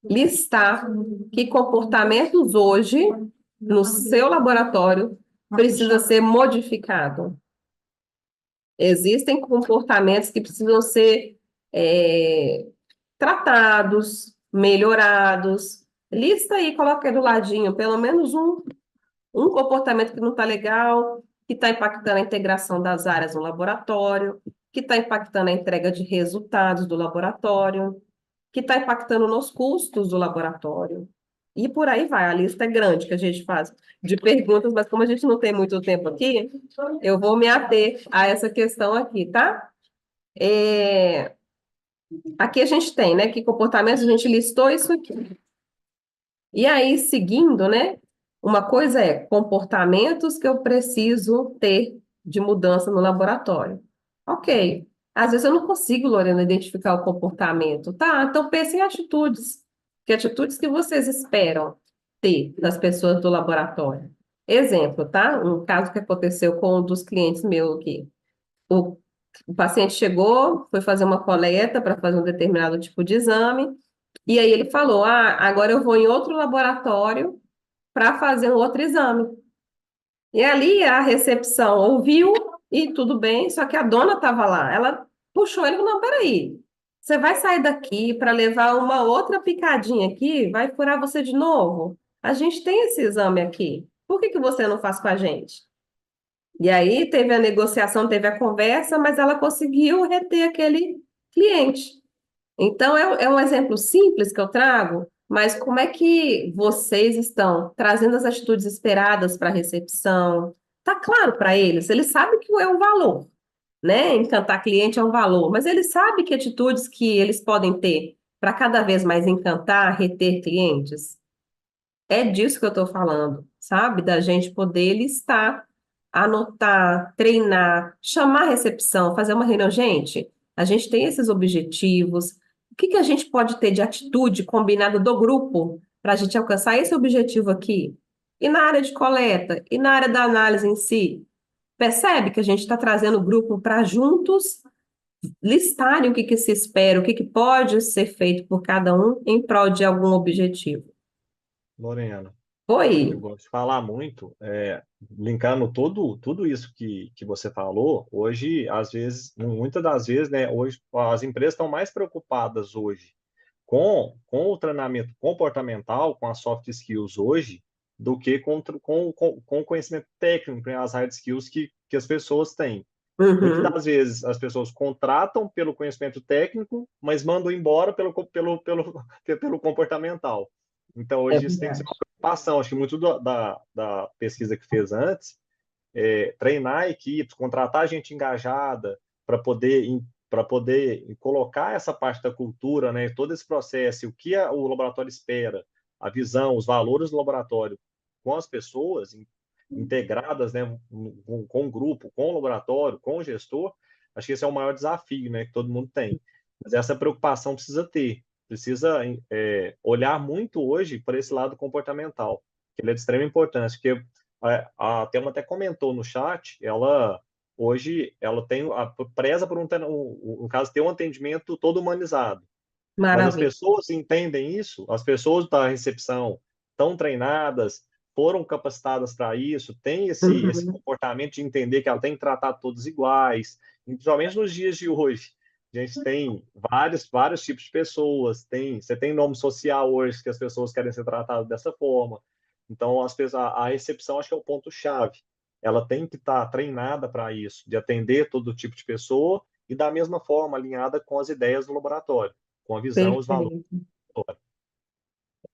Listar que comportamentos hoje, no seu laboratório, precisa ser modificado. Existem comportamentos que precisam ser tratados, melhorados. Lista aí, coloca aí do ladinho, pelo menos um comportamento que não está legal, que está impactando a integração das áreas no laboratório, que está impactando a entrega de resultados do laboratório, que está impactando nos custos do laboratório. E por aí vai, a lista é grande que a gente faz de perguntas, mas como a gente não tem muito tempo aqui, eu vou me ater a essa questão aqui, tá? Aqui a gente tem, né, que comportamentos, a gente listou isso aqui. E aí, seguindo, né, uma coisa é comportamentos que eu preciso ter de mudança no laboratório. Ok. Às vezes eu não consigo, Lorena, identificar o comportamento. Tá, então pense em atitudes. Que atitudes que vocês esperam ter das pessoas do laboratório? Exemplo, tá? Um caso que aconteceu com um dos clientes meu aqui. O, o paciente chegou, foi fazer uma coleta para fazer um determinado tipo de exame, e aí ele falou: Ah, agora eu vou em outro laboratório para fazer um outro exame. E ali a recepção ouviu, e tudo bem, só que a dona estava lá. Ela puxou ele e falou, não, peraí, você vai sair daqui para levar uma outra picadinha aqui, vai furar você de novo? A gente tem esse exame aqui. Por que que você não faz com a gente? E aí teve a negociação, teve a conversa, mas ela conseguiu reter aquele cliente. Então, é um exemplo simples que eu trago, mas como é que vocês estão trazendo as atitudes esperadas para a recepção? Tá claro para eles? Eles sabem que é um valor, né? Encantar cliente é um valor, mas eles sabem que atitudes que eles podem ter para cada vez mais encantar, reter clientes? É disso que eu estou falando, sabe? Da gente poder listar, anotar, treinar, chamar a recepção, fazer uma reunião. Gente, a gente tem esses objetivos. O que que a gente pode ter de atitude combinada do grupo para a gente alcançar esse objetivo aqui? E na área de coleta, e na área da análise em si? Percebe que a gente está trazendo o grupo para juntos listarem o que que se espera, o que que pode ser feito por cada um em prol de algum objetivo. Lorena, eu Foi. gosto de falar muito, linkando tudo isso que você falou, hoje, às vezes, muitas das vezes, né, hoje as empresas estão mais preocupadas hoje com o treinamento comportamental, com as soft skills hoje, do que com o conhecimento técnico, né, as hard skills que as pessoas têm. Muitas Uhum. das vezes as pessoas contratam pelo conhecimento técnico, mas mandam embora pelo comportamental. Então, É hoje isso tem que ser uma verdade. preocupação. Acho que muito da pesquisa que fez antes treinar equipes, contratar gente engajada para poder colocar essa parte da cultura, né, todo esse processo, o que o laboratório espera, a visão, os valores do laboratório com as pessoas integradas, né, com o grupo, com o laboratório, com o gestor, acho que esse é o maior desafio, né, que todo mundo tem. Mas essa preocupação precisa olhar muito hoje para esse lado comportamental, que ele é de extrema importância, porque a Thelma até comentou no chat, ela hoje ela preza por no caso ter um atendimento todo humanizado. Mas as Maravilha. pessoas entendem isso, as pessoas da recepção estão treinadas, foram capacitadas para isso, têm esse Uhum. comportamento de entender que ela tem que tratar todos iguais, e principalmente nos dias de hoje. A gente tem vários tipos de pessoas, você tem nome social hoje que as pessoas querem ser tratadas dessa forma. Então, a recepção acho que é o ponto-chave. Ela tem que estar treinada para isso, de atender todo tipo de pessoa e da mesma forma alinhada com as ideias do laboratório, com a visão, os valores.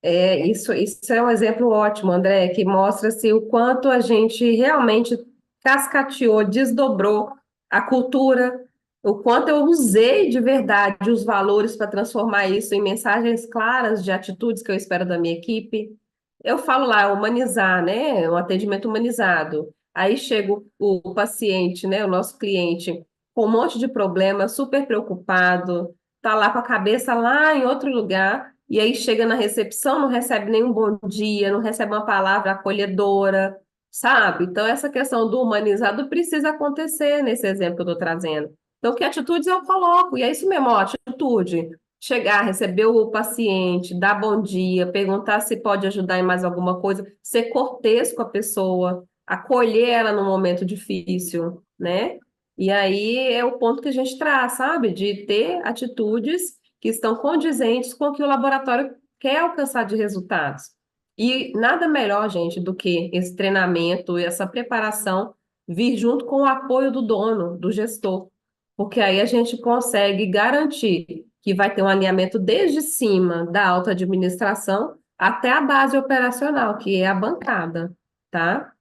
Perfeito. Isso é um exemplo ótimo, André, que mostra-se o quanto a gente realmente cascateou, desdobrou a cultura, o quanto eu usei de verdade os valores para transformar isso em mensagens claras de atitudes que eu espero da minha equipe. Eu falo lá, humanizar, né? Um atendimento humanizado. Aí chega o paciente, né? O nosso cliente, com um monte de problema, super preocupado, tá lá com a cabeça lá em outro lugar. E aí chega na recepção, não recebe nenhum bom dia, não recebe uma palavra acolhedora, sabe? Então, essa questão do humanizado precisa acontecer nesse exemplo que eu estou trazendo. Então, que atitudes eu coloco? E é isso mesmo, ó, atitude. Chegar, receber o paciente, dar bom dia, perguntar se pode ajudar em mais alguma coisa, ser cortês com a pessoa, acolher ela num momento difícil, né? E aí é o ponto que a gente traz, sabe? De ter atitudes que estão condizentes com o que o laboratório quer alcançar de resultados. E nada melhor, gente, do que esse treinamento e essa preparação vir junto com o apoio do dono, do gestor, porque aí a gente consegue garantir que vai ter um alinhamento desde cima da alta administração até a base operacional, que é a bancada, tá?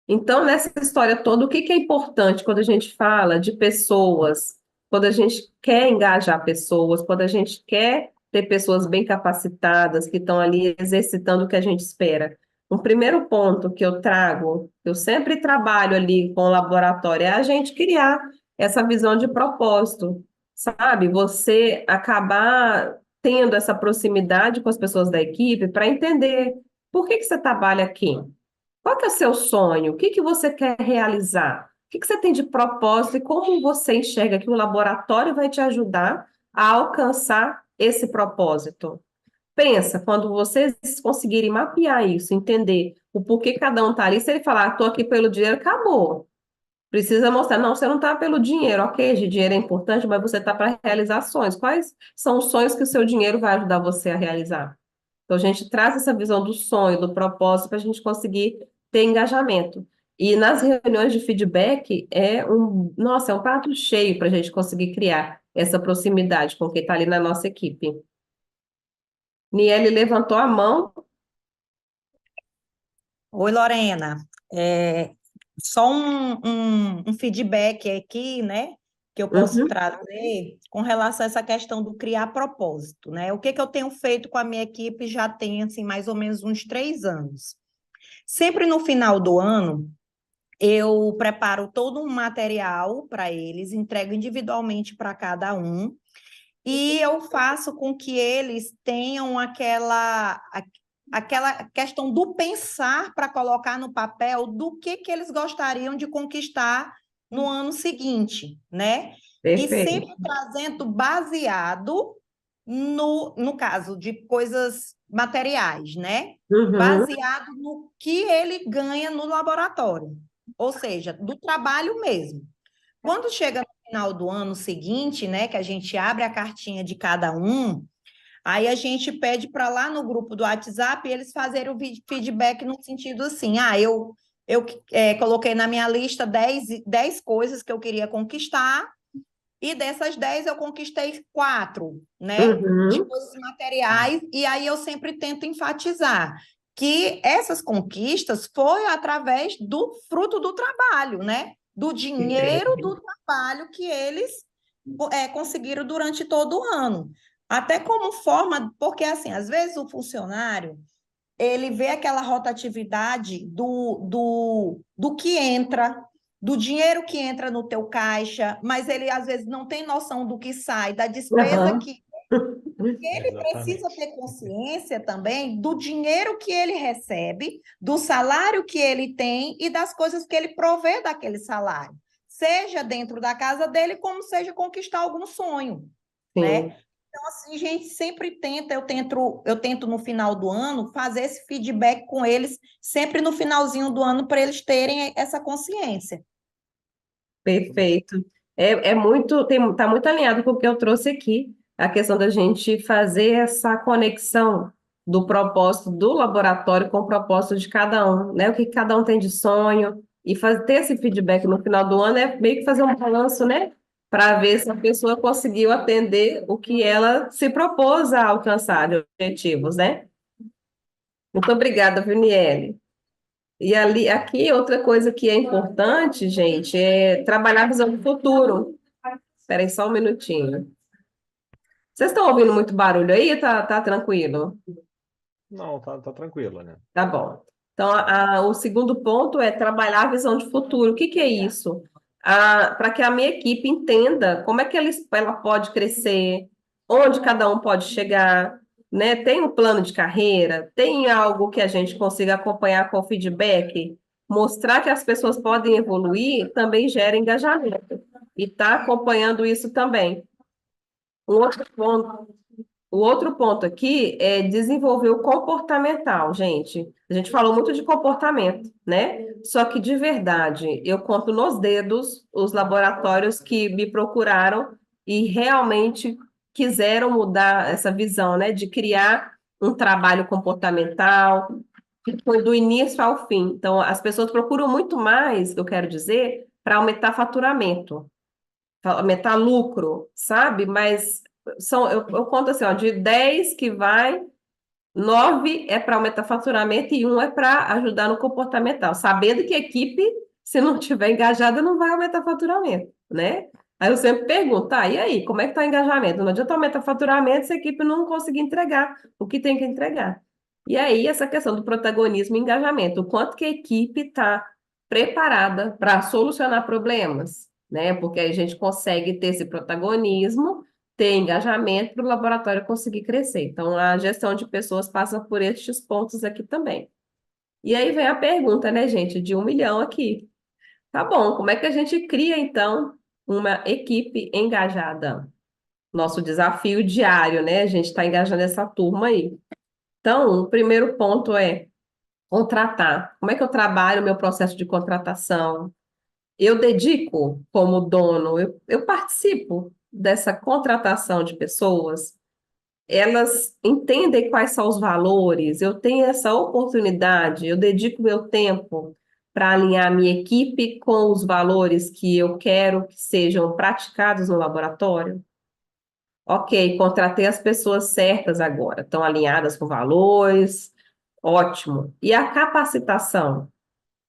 Então, nessa história toda, o que que é importante quando a gente fala de pessoas, quando a gente quer engajar pessoas, quando a gente quer ter pessoas bem capacitadas que estão ali exercitando o que a gente espera? Um primeiro ponto que eu trago, eu sempre trabalho ali com o laboratório, é a gente criar essa visão de propósito, sabe? Você acabar tendo essa proximidade com as pessoas da equipe para entender por que que você trabalha aqui. Qual que é o seu sonho? O que que você quer realizar? O que que você tem de propósito e como você enxerga que o laboratório vai te ajudar a alcançar esse propósito? Pensa, quando vocês conseguirem mapear isso, entender o porquê cada um está ali, se ele falar, estou aqui pelo dinheiro, acabou. Precisa mostrar, não, você não está pelo dinheiro, ok, dinheiro é importante, mas você está para realizar sonhos. Quais são os sonhos que o seu dinheiro vai ajudar você a realizar? Então, a gente traz essa visão do sonho, do propósito, para a gente conseguir ter engajamento. E nas reuniões de feedback, nossa, é um prato cheio para a gente conseguir criar essa proximidade com quem está ali na nossa equipe. Niele levantou a mão. Oi, Lorena. Só um feedback aqui, né, que eu posso Uhum, trazer com relação a essa questão do criar propósito, né? O que que eu tenho feito com a minha equipe já tem, assim, mais ou menos uns 3 anos. Sempre no final do ano, eu preparo todo um material para eles, entrego individualmente para cada um, e eu faço com que eles tenham aquela questão do pensar para colocar no papel do que eles gostariam de conquistar no ano seguinte, né? E perfeito. sempre trazendo baseado no caso de coisas materiais, né? Uhum, Baseado no que ele ganha no laboratório, ou seja, do trabalho mesmo. Quando chega no final do ano seguinte, né, que a gente abre a cartinha de cada um, aí a gente pede para lá no grupo do WhatsApp eles fazerem o feedback no sentido assim, eu coloquei na minha lista 10 coisas que eu queria conquistar, e dessas 10 eu conquistei 4, né, de uhum, coisas materiais, e aí eu sempre tento enfatizar que essas conquistas foi através do fruto do trabalho, né, do dinheiro perfeito. do trabalho que eles conseguiram durante todo o ano. Até como forma, porque assim, às vezes o funcionário, ele vê aquela rotatividade do que entra, do dinheiro que entra no teu caixa, mas ele às vezes não tem noção do que sai, da despesa Aham. que ele precisa Exatamente. ter consciência também do dinheiro que ele recebe, do salário que ele tem e das coisas que ele provê daquele salário, seja dentro da casa dele, como seja conquistar algum sonho, Sim. né? Então, assim, a gente sempre tenta, eu tento no final do ano fazer esse feedback com eles, sempre no finalzinho do ano, para eles terem essa consciência. Muito bom. Perfeito. Tá muito alinhado com o que eu trouxe aqui, a questão da gente fazer essa conexão do propósito do laboratório com o propósito de cada um, né? O que cada um tem de sonho, e ter esse feedback no final do ano é meio que fazer um balanço, né? Para ver se a pessoa conseguiu atender o que ela se propôs a alcançar de objetivos, né? Muito obrigada, Viniele. E ali, aqui, outra coisa que é importante, gente, é trabalhar a visão do futuro. Espera aí só um minutinho. Vocês estão ouvindo muito barulho aí? Tá tranquilo? Não, tá tranquilo, né? Tá bom. Então, o segundo ponto é trabalhar a visão de futuro. O que que é isso? Para que a minha equipe entenda como é que ela pode crescer, onde cada um pode chegar, né? Tem um plano de carreira, tem algo que a gente consiga acompanhar com feedback, mostrar que as pessoas podem evoluir, também gera engajamento. E tá acompanhando isso também. Um outro ponto o outro ponto aqui é desenvolver o comportamental, gente. A gente falou muito de comportamento, né? Só que de verdade, eu conto nos dedos os laboratórios que me procuraram e realmente quiseram mudar essa visão, né? De criar um trabalho comportamental, que foi do início ao fim. Então, as pessoas procuram muito mais, eu quero dizer, para aumentar faturamento, aumentar lucro, sabe? Mas eu conto assim, ó, de 10 que vai, 9 é para aumentar faturamento e um é para ajudar no comportamental, sabendo que a equipe, se não tiver engajada, não vai aumentar faturamento, né? Aí eu sempre pergunto, tá, e aí, como é que tá o engajamento? Não adianta aumentar faturamento se a equipe não conseguir entregar o que tem que entregar. E aí, essa questão do protagonismo e engajamento, o quanto que a equipe está preparada para solucionar problemas, né? Porque aí a gente consegue ter esse protagonismo, ter engajamento para o laboratório conseguir crescer. Então, a gestão de pessoas passa por estes pontos aqui também. E aí vem a pergunta, né, gente, de 1 milhão aqui. Tá bom, como é que a gente cria, então, uma equipe engajada? Nosso desafio diário, né? A gente está engajando essa turma aí. Então, o primeiro ponto é contratar. Como é que eu trabalho o meu processo de contratação? eu dedico como dono, eu participo dessa contratação de pessoas, elas entendem quais são os valores, eu tenho essa oportunidade, eu dedico meu tempo para alinhar minha equipe com os valores que eu quero que sejam praticados no laboratório. Ok, contratei as pessoas certas agora, estão alinhadas com valores, ótimo. E a capacitação?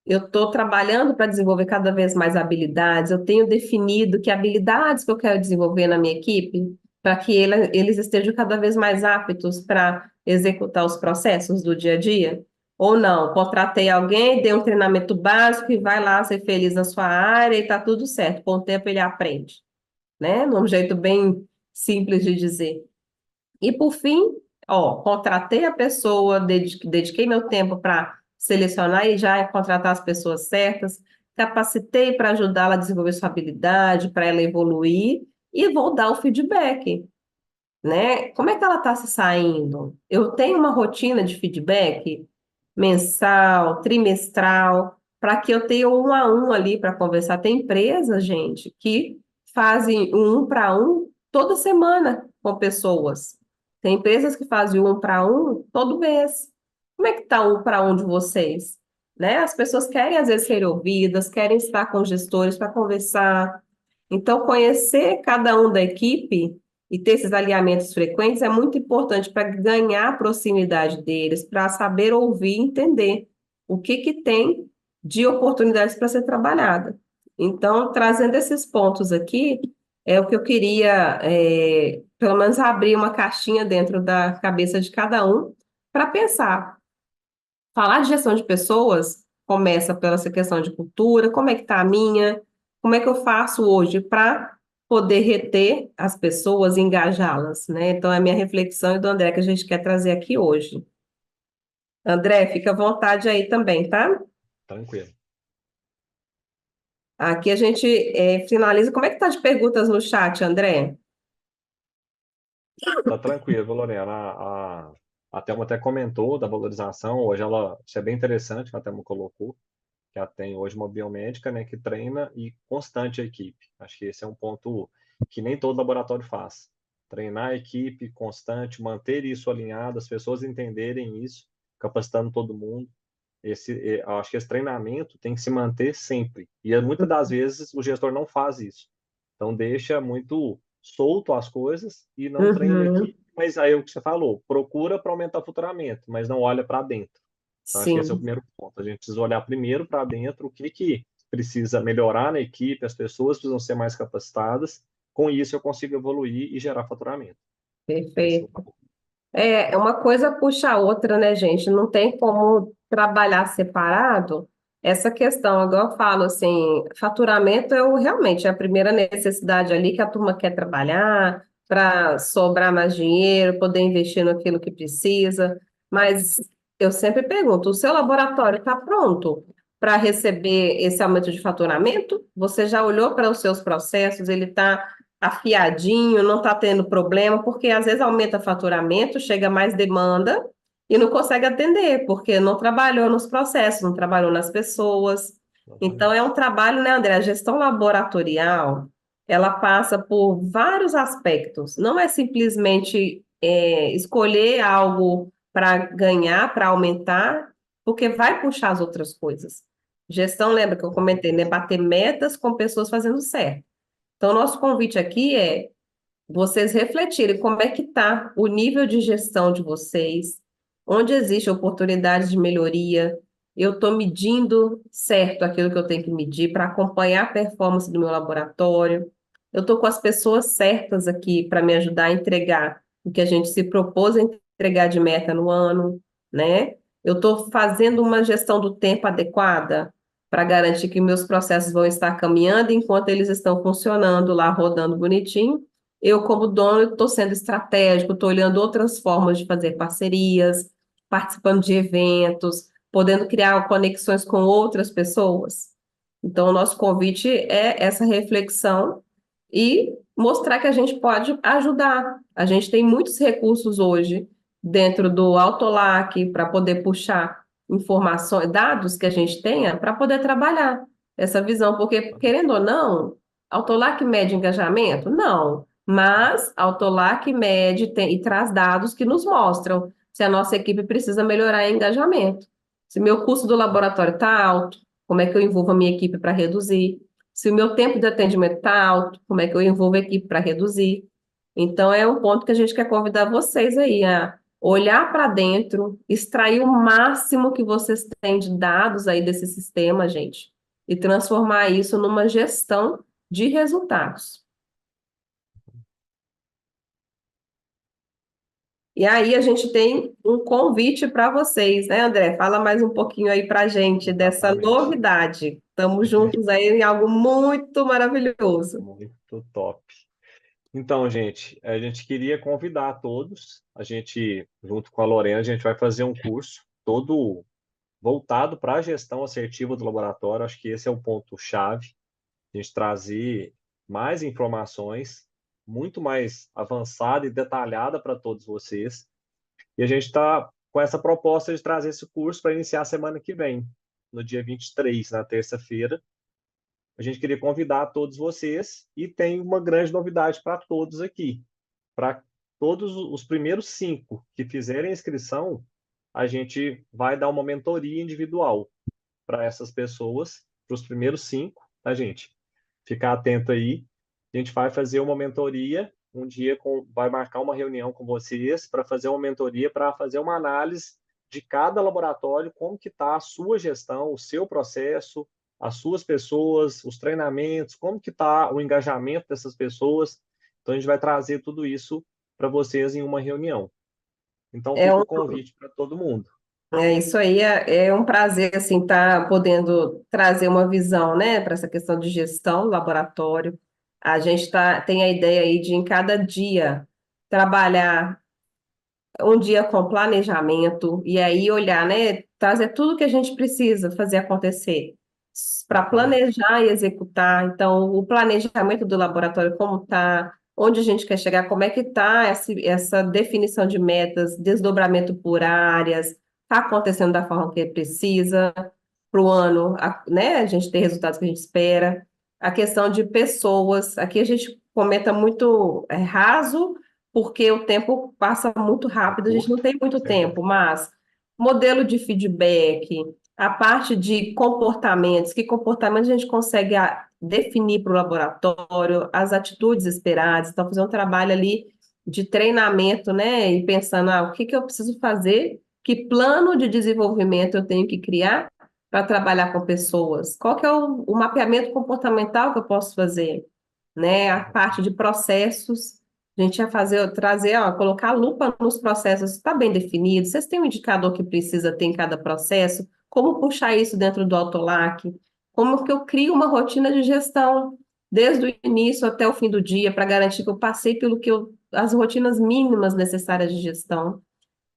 Eu estou trabalhando para desenvolver cada vez mais habilidades. Eu tenho definido que habilidades que eu quero desenvolver na minha equipe, para que eles estejam cada vez mais aptos para executar os processos do dia a dia. Ou não, contratei alguém, dei um treinamento básico e vai lá ser feliz na sua área e está tudo certo. Com o tempo ele aprende, né? Num jeito bem simples de dizer. E por fim, ó, contratei a pessoa, dediquei meu tempo para selecionar e já contratar as pessoas certas, capacitei para ajudá-la a desenvolver sua habilidade, para ela evoluir, e vou dar o feedback, né? Como é que ela está se saindo? Eu tenho uma rotina de feedback mensal, trimestral, para que eu tenha um a um ali para conversar. Tem empresas, gente, que fazem um para um toda semana com pessoas. Tem empresas que fazem um para um todo mês. Como é que está um para um de vocês? Né? As pessoas querem, às vezes, ser ouvidas, querem estar com gestores para conversar. Então, conhecer cada um da equipe e ter esses alinhamentos frequentes é muito importante para ganhar a proximidade deles, para saber ouvir e entender o que que tem de oportunidades para ser trabalhada. Então, trazendo esses pontos aqui, é o que eu queria, pelo menos abrir uma caixinha dentro da cabeça de cada um para pensar. Falar de gestão de pessoas começa pela essa questão de cultura, como é que está a minha, como é que eu faço hoje para poder reter as pessoas e engajá-las, né? Então, é a minha reflexão e do André que a gente quer trazer aqui hoje. André, fica à vontade aí também, tá? Tranquilo. Aqui a gente finaliza. Como é que tá de perguntas no chat, André? Tá tranquilo, viu, Lorena? A Thelma até comentou da valorização, hoje ela, isso é bem interessante, que a Thelma colocou, que ela tem hoje uma biomédica, né, que treina e constante a equipe. Acho que esse é um ponto que nem todo laboratório faz. Treinar a equipe constante, manter isso alinhado, as pessoas entenderem isso, capacitando todo mundo. Eu acho que esse treinamento tem que se manter sempre. E muitas das vezes o gestor não faz isso. Então deixa muito solto as coisas e não treina Uhum, aqui. Mas aí é o que você falou, procura para aumentar o faturamento, mas não olha para dentro. Então, acho que esse é o sim, primeiro ponto. A gente precisa olhar primeiro para dentro o que, que precisa melhorar na equipe, as pessoas precisam ser mais capacitadas. Com isso, eu consigo evoluir e gerar faturamento. Esse é o perfeito. ponto. É uma coisa puxa a outra, né, gente? Não tem como trabalhar separado. Essa questão, agora eu falo assim, faturamento realmente é a primeira necessidade ali que a turma quer trabalhar para sobrar mais dinheiro, poder investir naquilo que precisa. Mas eu sempre pergunto, o seu laboratório está pronto para receber esse aumento de faturamento? Você já olhou para os seus processos? Ele está afiadinho, não está tendo problema, porque às vezes aumenta faturamento, chega mais demanda e não consegue atender, porque não trabalhou nos processos, não trabalhou nas pessoas. Então, é Exatamente. um trabalho, né, André? A gestão laboratorial, ela passa por vários aspectos. Não é simplesmente escolher algo para ganhar, para aumentar, porque vai puxar as outras coisas. Gestão, lembra que eu Com comentei, né? certeza. Bater metas com pessoas fazendo certo. Então, nosso convite aqui é vocês refletirem como é que está o nível de gestão de vocês, onde existe oportunidade de melhoria. Eu estou medindo certo aquilo que eu tenho que medir para acompanhar a performance do meu laboratório. Eu estou com as pessoas certas aqui para me ajudar a entregar o que a gente se propôs a entregar de meta no ano, né? Eu estou fazendo uma gestão do tempo adequada para garantir que meus processos vão estar caminhando enquanto eles estão funcionando lá, rodando bonitinho. Eu, como dono, estou sendo estratégico, estou olhando outras formas de fazer parcerias, participando de eventos, podendo criar conexões com outras pessoas. Então, o nosso convite é essa reflexão e mostrar que a gente pode ajudar. A gente tem muitos recursos hoje dentro do Autolac para poder puxar informações, dados que a gente tenha para poder trabalhar. essa visão, porque, querendo ou não, Autolac mede engajamento? Não, mas Autolac mede e traz dados que nos mostram se a nossa equipe precisa melhorar em engajamento. Se meu custo do laboratório está alto, como é que eu envolvo a minha equipe para reduzir? Se o meu tempo de atendimento está alto, como é que eu envolvo a equipe para reduzir? Então, é um ponto que a gente quer convidar vocês aí a olhar para dentro, extrair o máximo que vocês têm de dados aí desse sistema, gente, e transformar isso numa gestão de resultados. E aí a gente tem um convite para vocês, né, André? Fala mais um pouquinho aí para a gente dessa Exatamente. novidade. Estamos juntos aí em algo muito maravilhoso. Muito top. Então, gente, a gente queria convidar todos. A gente, junto com a Lorena, a gente vai fazer um curso todo voltado para a gestão assertiva do laboratório. Acho que esse é o ponto-chave. A gente trazer mais informações, muito mais avançada e detalhada para todos vocês. E a gente está com essa proposta de trazer esse curso para iniciar a semana que vem, no dia 23, na terça-feira. A gente queria convidar todos vocês e tem uma grande novidade para todos aqui. Para todos os primeiros 5 que fizerem a inscrição, a gente vai dar uma mentoria individual para essas pessoas, para os primeiros 5, tá, gente? Ficar atento aí. A gente vai fazer uma mentoria, um dia vai marcar uma reunião com vocês para fazer uma mentoria, para fazer uma análise de cada laboratório, como que está a sua gestão, o seu processo, as suas pessoas, os treinamentos, como que está o engajamento dessas pessoas. Então, a gente vai trazer tudo isso para vocês em uma reunião. Então, É fica um o convite para todo mundo. É isso aí, é um prazer assim estar podendo trazer uma visão, né, para essa questão de gestão do laboratório. A gente tem a ideia aí de em cada dia trabalhar um dia com planejamento e aí olhar, né, trazer tudo que a gente precisa fazer acontecer para Exatamente. planejar e executar. Então, o planejamento do laboratório, como está, onde a gente quer chegar, como é que está essa definição de metas, desdobramento por áreas, está acontecendo da forma que precisa para o ano, né? A gente ter resultados que a gente espera. A questão de pessoas, aqui a gente comenta muito raso porque o tempo passa muito É rápido, a gente não curto. tem muito tempo, mas modelo de feedback, a parte de comportamentos, que comportamentos a gente consegue definir para o laboratório, as atitudes esperadas, então fazer um trabalho ali de treinamento, né, e pensando, o que que eu preciso fazer, que plano de desenvolvimento eu tenho que criar para trabalhar com pessoas, qual que é o mapeamento comportamental que eu posso fazer, né, a parte de processos, a gente ia trazer, colocar a lupa nos processos, está bem definido? Vocês têm um indicador que precisa ter em cada processo? Como puxar isso dentro do Autolac? Como que eu crio uma rotina de gestão desde o início até o fim do dia para garantir que eu passei pelo as rotinas mínimas necessárias de gestão?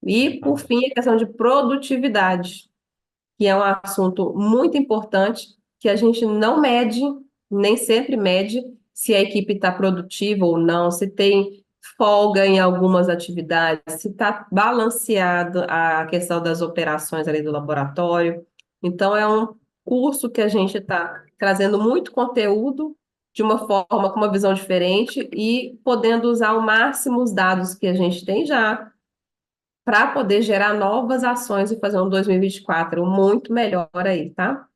E, por Exatamente. fim, a questão de produtividade, que é um assunto muito importante, que a gente não mede, nem sempre mede, se a equipe está produtiva ou não, se tem folga em algumas atividades, se está balanceado a questão das operações ali do laboratório. Então, é um curso que a gente está trazendo muito conteúdo de uma forma com uma visão diferente e podendo usar ao máximo os dados que a gente tem já para poder gerar novas ações e fazer um 2024 muito melhor aí, tá?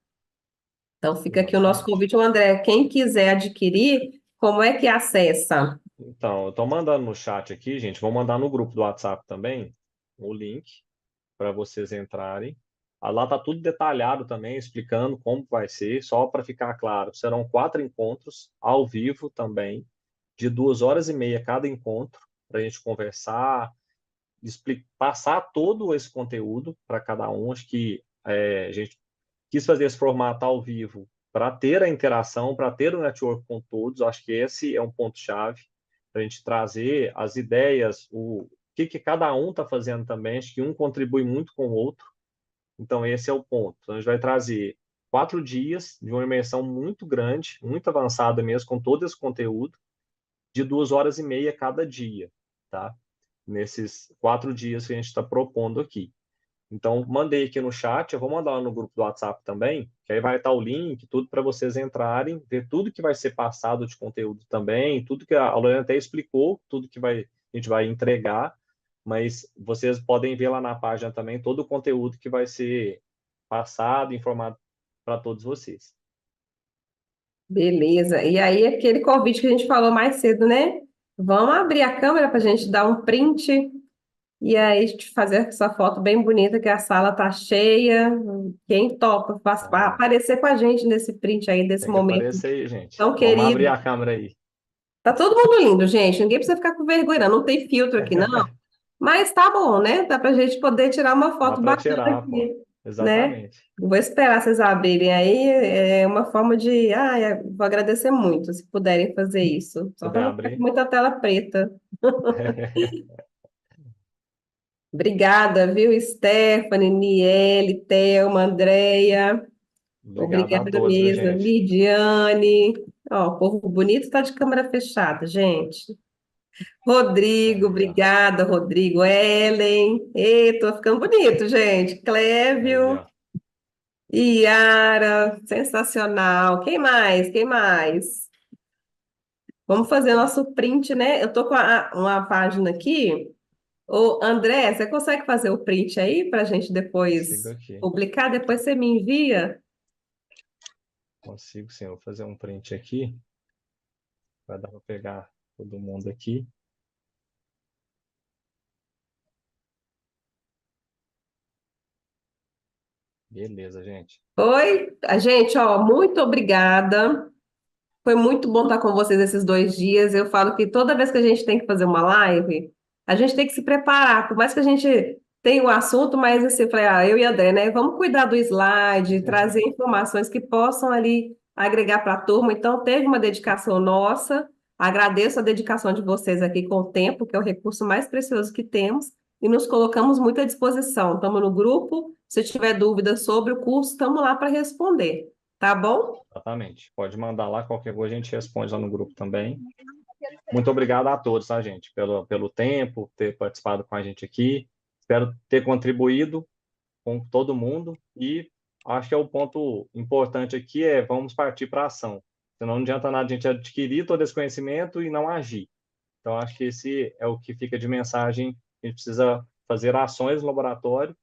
Então fica aqui o nosso Exatamente. convite, o André. Quem quiser adquirir, como é que acessa? Então, eu estou mandando no chat aqui, gente. Vou mandar no grupo do WhatsApp também o link para vocês entrarem. Lá está tudo detalhado também, explicando como vai ser, só para ficar claro. Serão 4 encontros ao vivo também, de 2 horas e meia cada encontro, para a gente conversar, passar todo esse conteúdo para cada um. Acho que a gente quis fazer esse formato ao vivo para ter a interação, para ter o network com todos. Acho que esse é um ponto-chave para a gente trazer as ideias, o que cada um está fazendo também. Acho que um contribui muito com o outro. Então, esse é o ponto. Então, a gente vai trazer 4 dias de uma imersão muito grande, muito avançada mesmo, com todo esse conteúdo, de 2 horas e meia cada dia, tá? Nesses 4 dias que a gente está propondo aqui. Então, mandei aqui no chat, eu vou mandar lá no grupo do WhatsApp também, que aí vai estar o link, tudo para vocês entrarem, ver tudo que vai ser passado de conteúdo também, tudo que a Lorena até explicou, tudo que a gente vai entregar, mas vocês podem ver lá na página também todo o conteúdo que vai ser passado, informado para todos vocês. Beleza. E aí, aquele convite que a gente falou mais cedo, né? Vamos abrir a câmera para a gente dar um print e aí te fazer essa foto bem bonita, que a sala tá cheia. Quem topa Ah, aparecer com a gente nesse print aí, desse tem que momento aparecer aí, gente. tão Vamos abrir querido. a câmera aí. Tá todo mundo lindo, gente. Ninguém precisa ficar com vergonha, não. Não tem filtro aqui, não. Mas tá bom, né? Dá pra gente poder tirar uma Dá foto para bacana tirar, pô. aqui, né? Exatamente. Vou esperar vocês abrirem aí. É uma forma de. Vou agradecer muito se puderem fazer isso. Só Puder para não ficar com abrir. muita tela preta. Obrigada, viu, Stephanie, Niele, Thelma, Andréia. Obrigado a Obrigada todos, viu, mesmo. gente? Lidiane. Ó, o povo bonito está de câmera fechada, gente. Rodrigo, Aí, ó. obrigada, Rodrigo. Ellen. Ei, tô ficando bonito, gente. Aí, Clévio. ó. Iara, sensacional. Quem mais? Quem mais? Vamos fazer nosso print, né? Eu tô com uma página aqui. Ô, André, você consegue fazer o print aí para a gente Consigo depois aqui. publicar? Depois você me envia? Consigo sim. Vou fazer um print aqui. Vai dar para pegar todo mundo aqui. Beleza, gente. Oi, a gente, ó, muito obrigada. Foi muito bom estar com vocês esses 2 dias. Eu falo que toda vez que a gente tem que fazer uma live, a gente tem que se preparar. Por mais que a gente tenha o assunto, mas assim, eu falei, eu e a André, né? Vamos cuidar do slide, trazer informações que possam ali agregar para a turma. Então, teve uma dedicação nossa. Agradeço a dedicação de vocês aqui com o tempo, que é o recurso mais precioso que temos, e nos colocamos muito à disposição. Estamos no grupo. Se tiver dúvidas sobre o curso, estamos lá para responder. Tá bom? Exatamente. Pode mandar lá, qualquer coisa a gente responde lá no grupo também. Muito obrigado a todos, tá, gente, pelo tempo, ter participado com a gente aqui. Espero ter contribuído com todo mundo e acho que é o ponto importante aqui vamos partir para a ação. Senão não adianta nada a gente adquirir todo esse conhecimento e não agir. Então, acho que esse é o que fica de mensagem. A gente precisa fazer ações no laboratório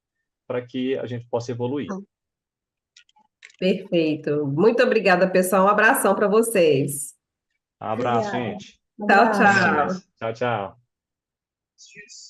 para que a gente possa evoluir. Perfeito. Muito obrigada, pessoal. Um abração para vocês. Abraço, Obrigada. gente. Um Tchau, Até abraço. tchau. mais. Tchau, tchau.